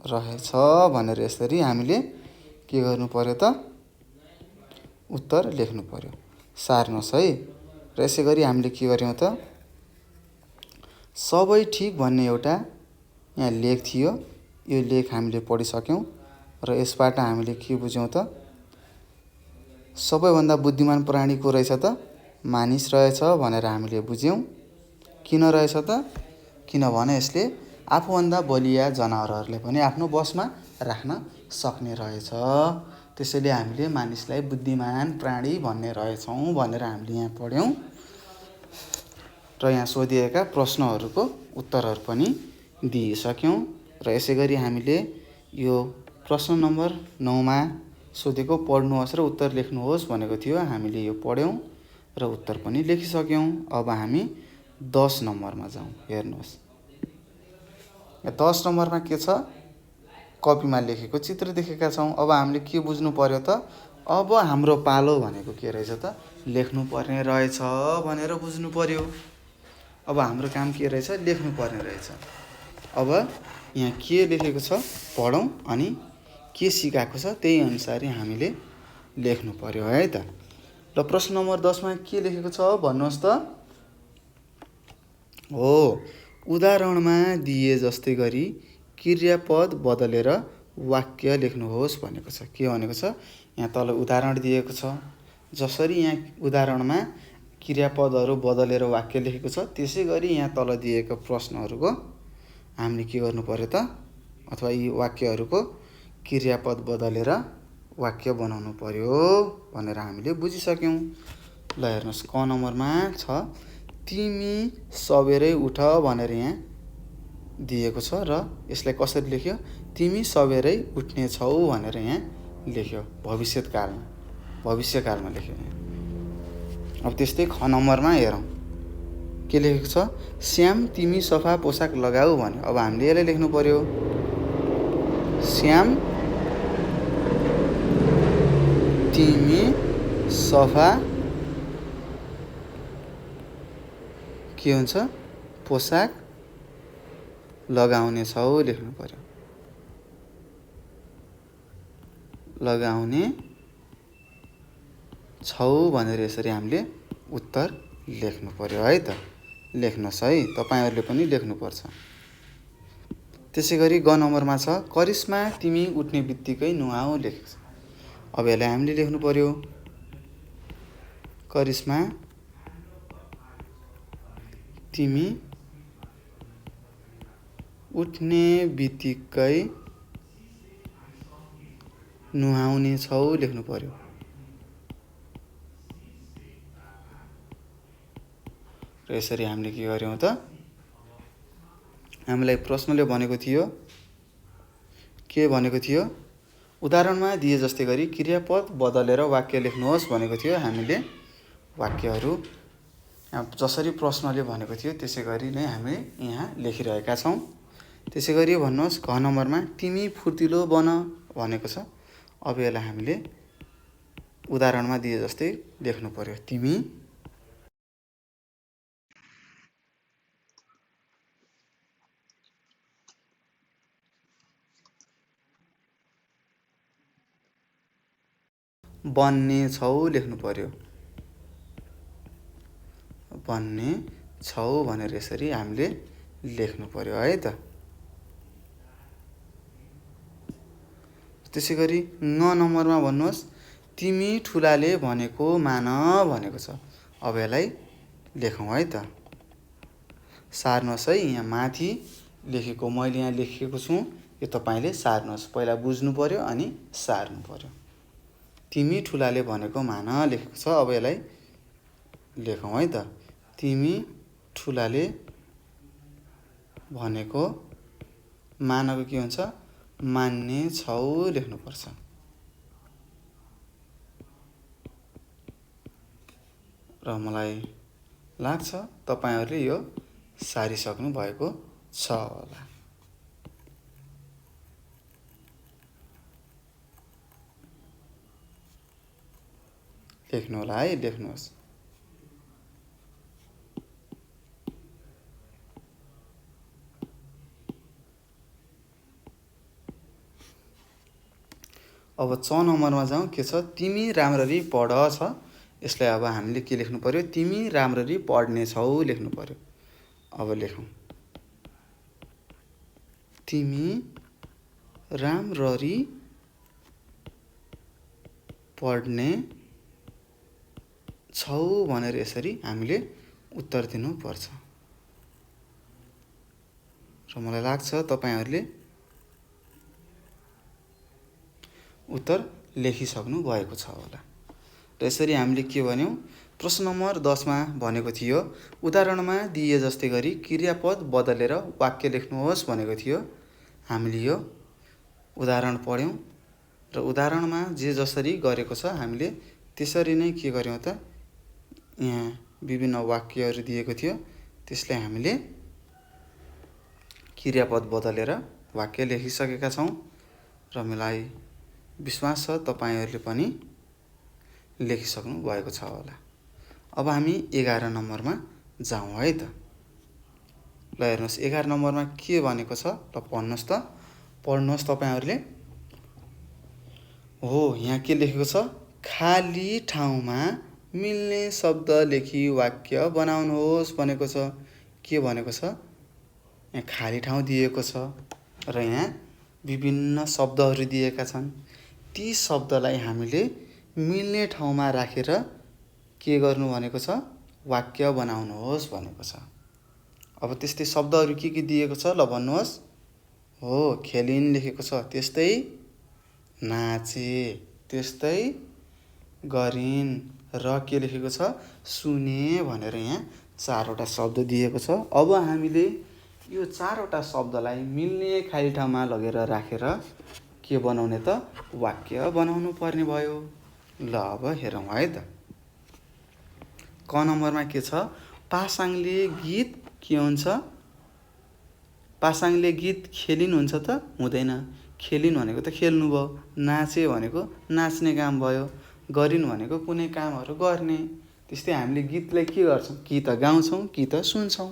रहेछ भनेर यसरी हामीले के गर्नु पर्यो त, उत्तर लेख्नु पर्यो। सार्नुहोस् है। र यसै गरी हामीले के गर्यौँ त, सबै ठिक भन्ने एउटा यहाँ लेख थियो, यो लेख हामीले पढिसक्यौँ र यसबाट हामीले के बुझ्यौँ त, सबैभन्दा बुद्धिमान प्राणी को रहेछ त, मानिस रहेछ भनेर हामीले बुझ्यौँ। किन रहेछ त, किनभने यसले आफूभन्दा बलिया जनावरहरूले पनि आफ्नो बसमा राख्न सक्ने रहेछ, त्यसैले हामीले मानिसलाई बुद्धिमान प्राणी भन्ने रहेछौँ भनेर हामीले यहाँ पढ्यौँ। र यहाँ सोधिएका प्रश्नहरूको उत्तरहरू पनि दिइसक्यौँ। र यसै गरी हामीले यो प्रश्न नम्बर 9मा सोधेको पढ्नुहोस् र उत्तर लेख्नुहोस् भनेको थियो, हामीले यो पढ्यौँ र उत्तर पनि लेखिसक्यौँ। अब हामी 10 नम्बरमा जाउँ। हेर्नुहोस्, 10 नम्बरमा के छ, कपीमा लेखेको चित्र देखेका छौँ। अब हामीले के बुझ्नु पर्यो त, अब हाम्रो पालो भनेको के रहेछ त लेख्नुपर्ने रहेछ भनेर बुझ्नु पर्यो। अब हाम्रो काम के रहेछ लेख्नुपर्ने रहेछ। अब यहाँ के लेखेको छ पढौँ अनि के सिकाएको छ त्यही अनुसार हामीले लेख्नु पर्यो है त। ल प्रश्न नम्बर 10 मा के लेखेको छ भन्नुहोस् त। हो उदाहरणमा दिए जस्तै गरी क्रियापद बदलेर वाक्य लेख्नुहोस् भनेको छ। के भनेको छ यहाँ तल उदाहरण दिएको छ। जसरी यहाँ उदाहरणमा क्रियापदहरू बदलेर वाक्य लेखेको छ त्यसै गरी यहाँ तल दिएको प्रश्नहरूको हामीले के गर्नु पर्यो त अथवा यी वाक्यहरूको क्रियापद बदलेर वाक्य बनाउनु पर्यो भनेर हामीले बुझिसक्यौँ। ल हेर्नुहोस् क नम्बरमा छ तिमी सबेरै उठ भनेर यहाँ दिएको छ र यसलाई कसरी लेख्यो तिमी सबेरै उठ्ने छौ भनेर यहाँ लेख्यो भविष्यकालमा लेख्यो यहाँ। अब त्यस्तै ख नम्बरमा हेरौँ के लेखेको छ श्याम तिमी सफा पोसाक लगाऊ भन्यो। अब हामीले यसलाई लेख्नु पर्यो श्याम तिमी सफा के हुन्छ पोसाक लगाउने छौ लेख्नु पर्यो। लगाउने छौ भनेर यसरी हामीले उत्तर लेख्नु पर्यो है त। लेख्नुहोस् है तपाईहरुले पनि लेख्नुपर्छ। त्यसै गरी ग नम्बरमा छ करिश्मा तिमी उठ्ने बित्तिकै नुहाऊ लेखेको छ। अब यसलाई हामीले लेख्नु पर्यो करिश्मा तिमी उठ्ने बित्तिकै नुहाउने छौ लेख्नु पर्यो। र यसरी हामीले के गर्यौं त हामीलाई प्रश्नले भनेको थियो के भनेको थियो उदाहरणमा दिए जस्तै गरी क्रियापद बदलेर वाक्य लेख्नुहोस् भनेको थियो। हामीले वाक्यहरू जसरी प्रश्नले भनेको थियो त्यसै गरी नै हामी यहाँ लेखिरहेका छौं। त्यसै गरी भन्नुहोस् घ नम्बरमा तिमी फुर्तिलो बन भनेको छ। अब यसलाई हामीले उदाहरणमा दिए जस्तै लेख्नु पर्यो तिमी बन्ने छौ लेख्नु पर्यो। बन्ने छौ भनेर यसरी हामीले लेख्नु पर्यो है त। त्यसै गरी न नम्बरमा भन्नुहोस् तिमी ठुलाले भनेको मान भनेको छ। अब यसलाई लेखौँ है त। सार्नुहोस् है यहाँ माथि लेखेको मैले यहाँ लेखेको छु यो तपाईले सार्नुहोस्। पहिला बुझ्नु पर्यो अनि सार्नु पर्यो। तिमी ठुलाले भनेको मान लेखेको छ। अब यसलाई लेखौँ है त। तिमी ठुलाले भनेको मानको के हुन्छ मान्ने छौ लेख्नुपर्छ। र मलाई लाग्छ तपाईहरुले यो सारिसक्नु भएको छ होला। लेख्नु होला है लेख्नुहोस्। अब च नम्बरमा जाउँ के छ तिमी राम्ररी पढ छ। यसलाई अब हामीले के लेख्नु पर्यो तिमी राम्ररी पढ्ने छौ लेख्नु पर्यो। अब लेखौँ तिमी राम्ररी पढ्ने छौ भनेर यसरी हामीले उत्तर दिनु पर्छ। र मलाई लाग्छ तपाईहरुले उत्तर लेखिसक्नु भएको छ होला। र यसरी हामीले के भन्यौं प्रश्न नम्बर 10 मा भनेको थियो उदाहरणमा दिए जस्तै गरी क्रियापद बदलेर वाक्य लेख्नुहोस् भनेको थियो। हामीले यो उदाहरण पढ्यौं र उदाहरणमा जे जसरी गरेको छ हामीले त्यसरी नै के गर्यौं त यहाँ विभिन्न वाक्यहरू दिएको थियो त्यसलाई हामीले क्रियापद बदलेर वाक्य लेखिसकेका छौं। र मलाई विश्वास छ तपाईहरुले पनि लेखिसक्नु भएको छ होला। अब हामी 11 नम्बरमा जाउँ है त। ल हेर्नुहोस् 11 नम्बरमा के भनेको छ ल पढ्नुहोस् त। पढ्नुहोस् तपाईँहरूले। हो यहाँ के लेखेको छ, खाली ठाउँमा मिल्ने शब्द लेखी वाक्य बनाउनुहोस् भनेको छ। के भनेको छ, यहाँ खाली ठाउँ दिएको छ र यहाँ विभिन्न शब्दहरू दिएका छन्। ती शब्दलाई हामीले मिल्ने ठाउँमा राखेर के गर्नु भनेको छ, वाक्य बनाउनुहोस् भनेको छ। अब त्यस्तै शब्दहरू के दिएको छ ल भन्नुहोस्। हो खेलिन् लेखेको छ, त्यस्तै नाचे, त्यस्तै गरिन् र के लेखेको छ, सुने भनेर यहाँ 4वटा शब्द दिएको छ। अब हामीले यो 4वटा शब्दलाई मिल्ने खाली ठाउँमा लगेर राखेर के बनाउने त, वाक्य बनाउनु पर्ने भयो। ल अब हेरौँ है त। क नम्बरमा के छ, पासाङले गीत के हुन्छ, पासाङले गीत खेलिन् हुन्छ त हुँदैन। खेलिन् भनेको त खेल्नु भयो, नाचे भनेको नाच्ने काम भयो, गरिन् भनेको कुनै कामहरू गर्ने। त्यस्तै हामीले गीतलाई के गर्छौँ, कि त गाउँछौँ कि त सुन्छौँ।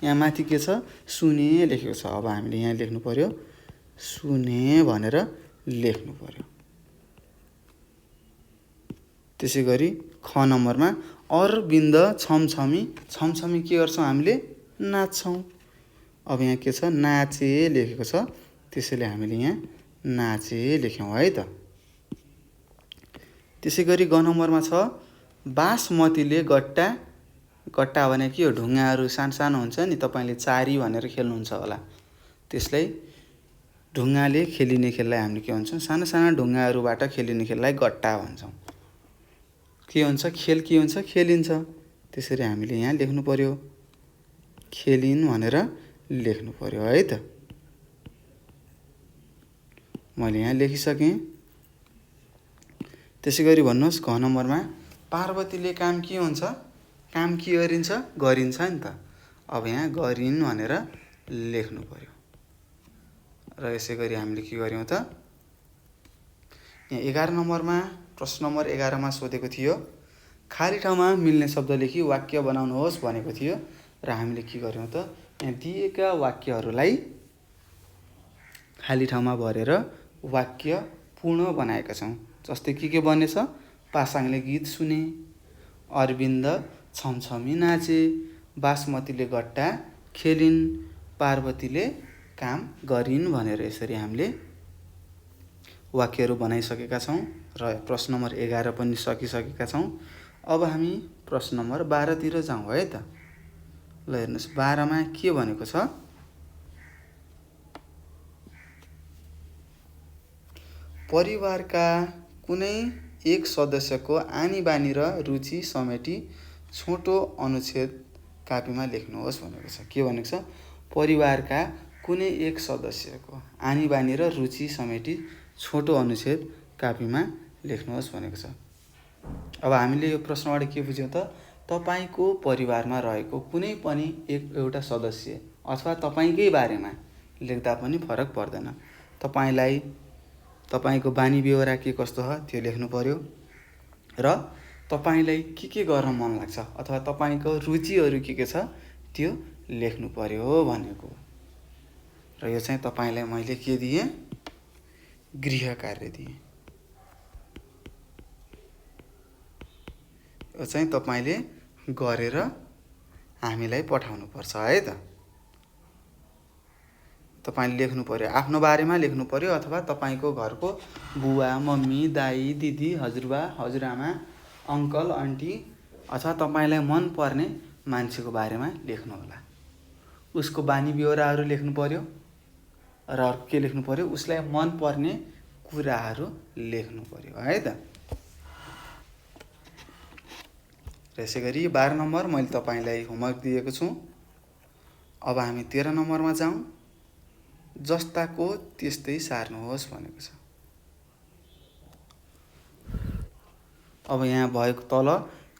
यहाँ माथि के छ, सुने लेखेको छ। अब हामीले यहाँ लेख्नु पर्यो सुने भनेर लेख्नु पर्यो। त्यसै गरी ख नम्बरमा अरविन्द छमछमी, छमछमी के गर्छौँ हामीले, नाच्छौँ। अब यहाँ के छ, नाचे लेखेको छ, त्यसैले हामीले यहाँ नाचे लेख्यौँ है त। त्यसै गरी ग नम्बरमा छ बासमतीले गट्टा, गट्टा भने के हो, ढुङ्गाहरू सानो सानो हुन्छ नि, तपाईँले चारी भनेर खेल्नुहुन्छ होला। त्यसलाई ढुङ्गाले खेलिने खेललाई हामीले के भन्छौँ, साना साना ढुङ्गाहरूबाट खेलिने खेललाई गट्टा भन्छौँ। के हुन्छ, खेल के हुन्छ, खेलिन्छ। त्यसरी हामीले यहाँ लेख्नु पर्यो, खेलिन् भनेर लेख्नु पर्यो है त। मैले यहाँ लेखिसकेँ। त्यसै गरी भन्नुहोस् घ नम्बरमा पार्वतीले काम के हुन्छ, काम के गरिन्छ, गरिन्छ नि त। अब यहाँ गरिन् भनेर लेख्नु पर्यो। र यसै गरी हामीले के गर्यौँ त, यहाँ 11 नम्बरमा प्रश्न नम्बर 11मा सोधेको थियो खाली ठाउँमा मिल्ने शब्द लेखी वाक्य बनाउनुहोस् भनेको थियो। र हामीले के गर्यौँ त, यहाँ दिएका वाक्यहरूलाई खाली ठाउँमा भरेर वाक्य पूर्ण बनाएका छौँ। जस्तै के बनेछ, पासाङले गीत सुने, अरविन्द छमछमी नाचे, बासमतीले गट्टा खेलिन्, पार्वतीले काम गरिन् भनेर यसरी हामीले वाक्यहरू बनाइसकेका छौँ। र प्रश्न नम्बर 11 पनि सकिसकेका छौँ। अब हामी प्रश्न नम्बर 12 तिर जाउँ है त। ल हेर्नुहोस् 12 मा के भनेको छ, परिवारका कुनै एक सदस्यको आनी बानी र रुचि समेटी छोटो अनुच्छेद कापीमा लेख्नुहोस् भनेको छ। के भनेको छ, परिवारका कुनै एक सदस्यको आनी बानी र रुचि समेटी छोटो अनुच्छेद कापीमा लेख्नुहोस् भनेको छ। अब हामीले यो प्रश्नबाट के बुझ्यौँ त, तपाईँको परिवारमा रहेको कुनै पनि एउटा सदस्य अथवा तपाईँकै बारेमा लेख्दा पनि फरक पर्दैन। तपाईँलाई तपाईँको बानी बेहोरा के कस्तो छ त्यो लेख्नु पर्यो र तपाईँलाई के गर्न मन लाग्छ अथवा तपाईँको रुचिहरू के छ त्यो लेख्नु पर्यो भनेको। र यो चाहिँ तपाईँलाई मैले के दिएँ, गृह कार्य दिएँ। यो चाहिँ तपाईँले गरेर हामीलाई पठाउनु पर्छ है त। तपाईँले लेख्नु पर्यो, आफ्नो बारेमा लेख्नु पर्यो अथवा तपाईँको घरको बुवा मम्मी दाई दिदी हजुरबा हजुरआमा अङ्कल आन्टी अथवा तपाईँलाई मन पर्ने मान्छेको बारेमा लेख्नु होला। उसको बानी बेहोराहरू लेख्नु पर्यो र के लेख्नु पर्यो, उसलाई मन पर्ने कुराहरू लेख्नु पर्यो है त। र यसै गरी 12 नम्बर मैले तपाईँलाई होमवर्क दिएको छु। अब हामी 13 नम्बरमा जाउँ। जस्ताको त्यस्तै सार्नुहोस् भनेको छ। अब यहाँ भएको तल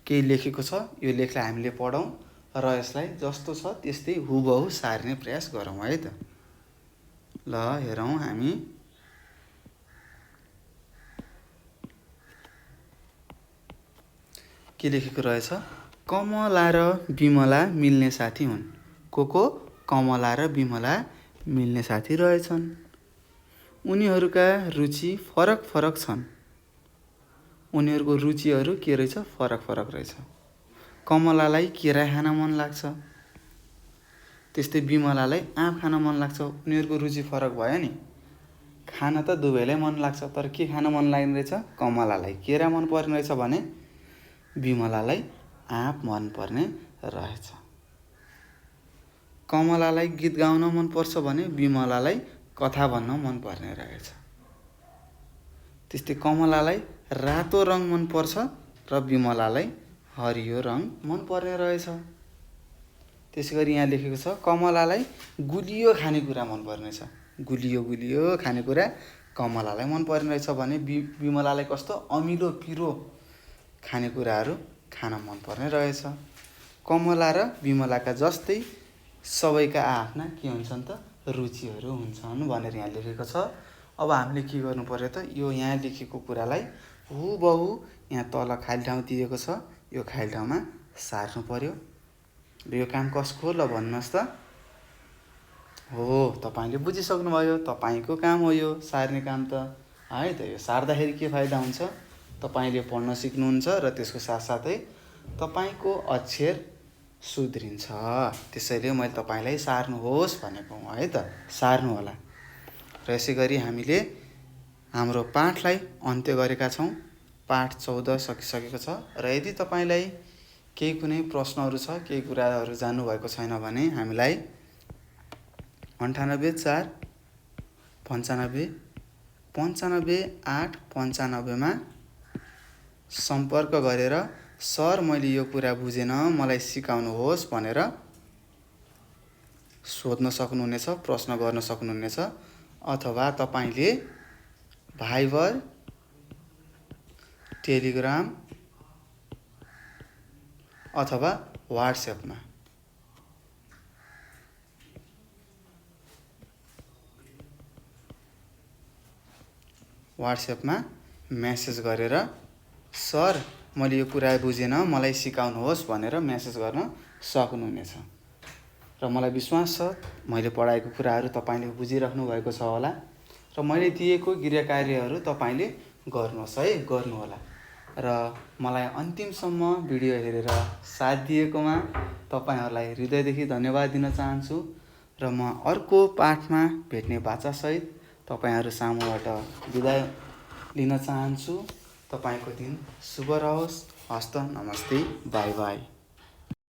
केही लेखेको छ, यो लेखलाई हामीले पढौँ र यसलाई जस्तो छ त्यस्तै हुबहु सार्ने प्रयास गरौँ है त। ल हेरौँ हामी। के लेखेको रहेछ, कमला र बिमला मिल्ने साथी हुन्। को कमला र बिमला मिल्ने साथी रहेछन्। उनीहरूका रुचि फरक फरक छन्। उनीहरूको रुचिहरू के रहेछ, फरक फरक रहेछ। कमलालाई केरा खान मन लाग्छ, त्यस्तै बिमलालाई आँप खान मन लाग्छ। उनीहरूको रुचि फरक भयो नि। खान त दुवैलाई मन लाग्छ, तर के खान मन लाग्ने रहेछ, कमलालाई केरा मन पर्ने रहेछ भने बिमलालाई आँप मन पर्ने रहेछ। कमलालाई गीत गाउन मन पर्छ भने बिमलालाई कथा भन्न मन पर्ने रहेछ। त्यस्तै कमलालाई रातो रङ मन पर्छ र बिमलालाई हरियो रङ मन पर्ने रहेछ। त्यसै गरी यहाँ लेखेको छ, कमलालाई गुलियो खानेकुरा मन पर्ने छ। गुलियो खानेकुरा कमलालाई मन पर्ने रहेछ भने बिमलालाई कस्तो अमिलो पिरो खानेकुराहरू खान मन पर्ने रहेछ। कमला र बिमलाका जस्तै सबैका आफ्ना के हुन्छन् त, रुचिहरू हुन्छन् भनेर यहाँ लेखेको छ। अब हामीले के गर्नु पर्यो त, यो यहाँ लेखेको कुरालाई हुबहु यहाँ तल खाली ठाउँ दिएको छ, यो खाली ठाउँमा सार्नु पर्यो। र यो काम कसको ल भन्नुहोस् त। हो, तपाईँले बुझिसक्नुभयो, तपाईँको काम हो यो सार्ने काम त है त। यो सार्दाखेरि के फाइदा हुन्छ, तपाईँले पढ्न सिक्नुहुन्छ र त्यसको साथसाथै तपाईँको अक्षर सुध्रिन्छ। त्यसैले मैले तपाईँलाई सार्नुहोस् भनेको हुँ है त, सार्नु होला। र यसै गरी हामीले हाम्रो पाठलाई अन्त्य गरेका छौँ। पाठ 14 सकिसकेको छ। र यदि तपाईँलाई केही कुनै प्रश्नहरू छ, केही कुराहरू जान्नुभएको छैन भने हामीलाई 98 4 95 95 8 95 सम्पर्क गरेर सर मैले यो कुरा बुझेन, मलाई सिकाउनुहोस् भनेर सोध्न सक्नुहुनेछ, प्रश्न गर्न सक्नुहुनेछ। अथवा तपाईँले भाइबर, टेलिग्राम अथवा वाट्सएपमा मेसेज गरेर सर मैले यो कुरा बुझेन, मलाई सिकाउनुहोस् भनेर मेसेज गर्न सक्नुहुनेछ। र मलाई विश्वास छ मैले पढाएको कुराहरू तपाईँले बुझिराख्नु भएको छ होला र मैले दिएको गृह कार्यहरू तपाईँले गर्नुहोस् है, गर्नुहोला। र मलाई अन्तिमसम्म भिडियो हेरेर साथ दिएकोमा तपाईँहरूलाई हृदयदेखि धन्यवाद दिन चाहन्छु। र म अर्को पाठमा भेट्ने बाचासहित तपाईँहरू सामुबाट बिदा लिन चाहन्छु। तपाईँको दिन शुभ रहोस्। हस्त, नमस्ते, बाई बाई।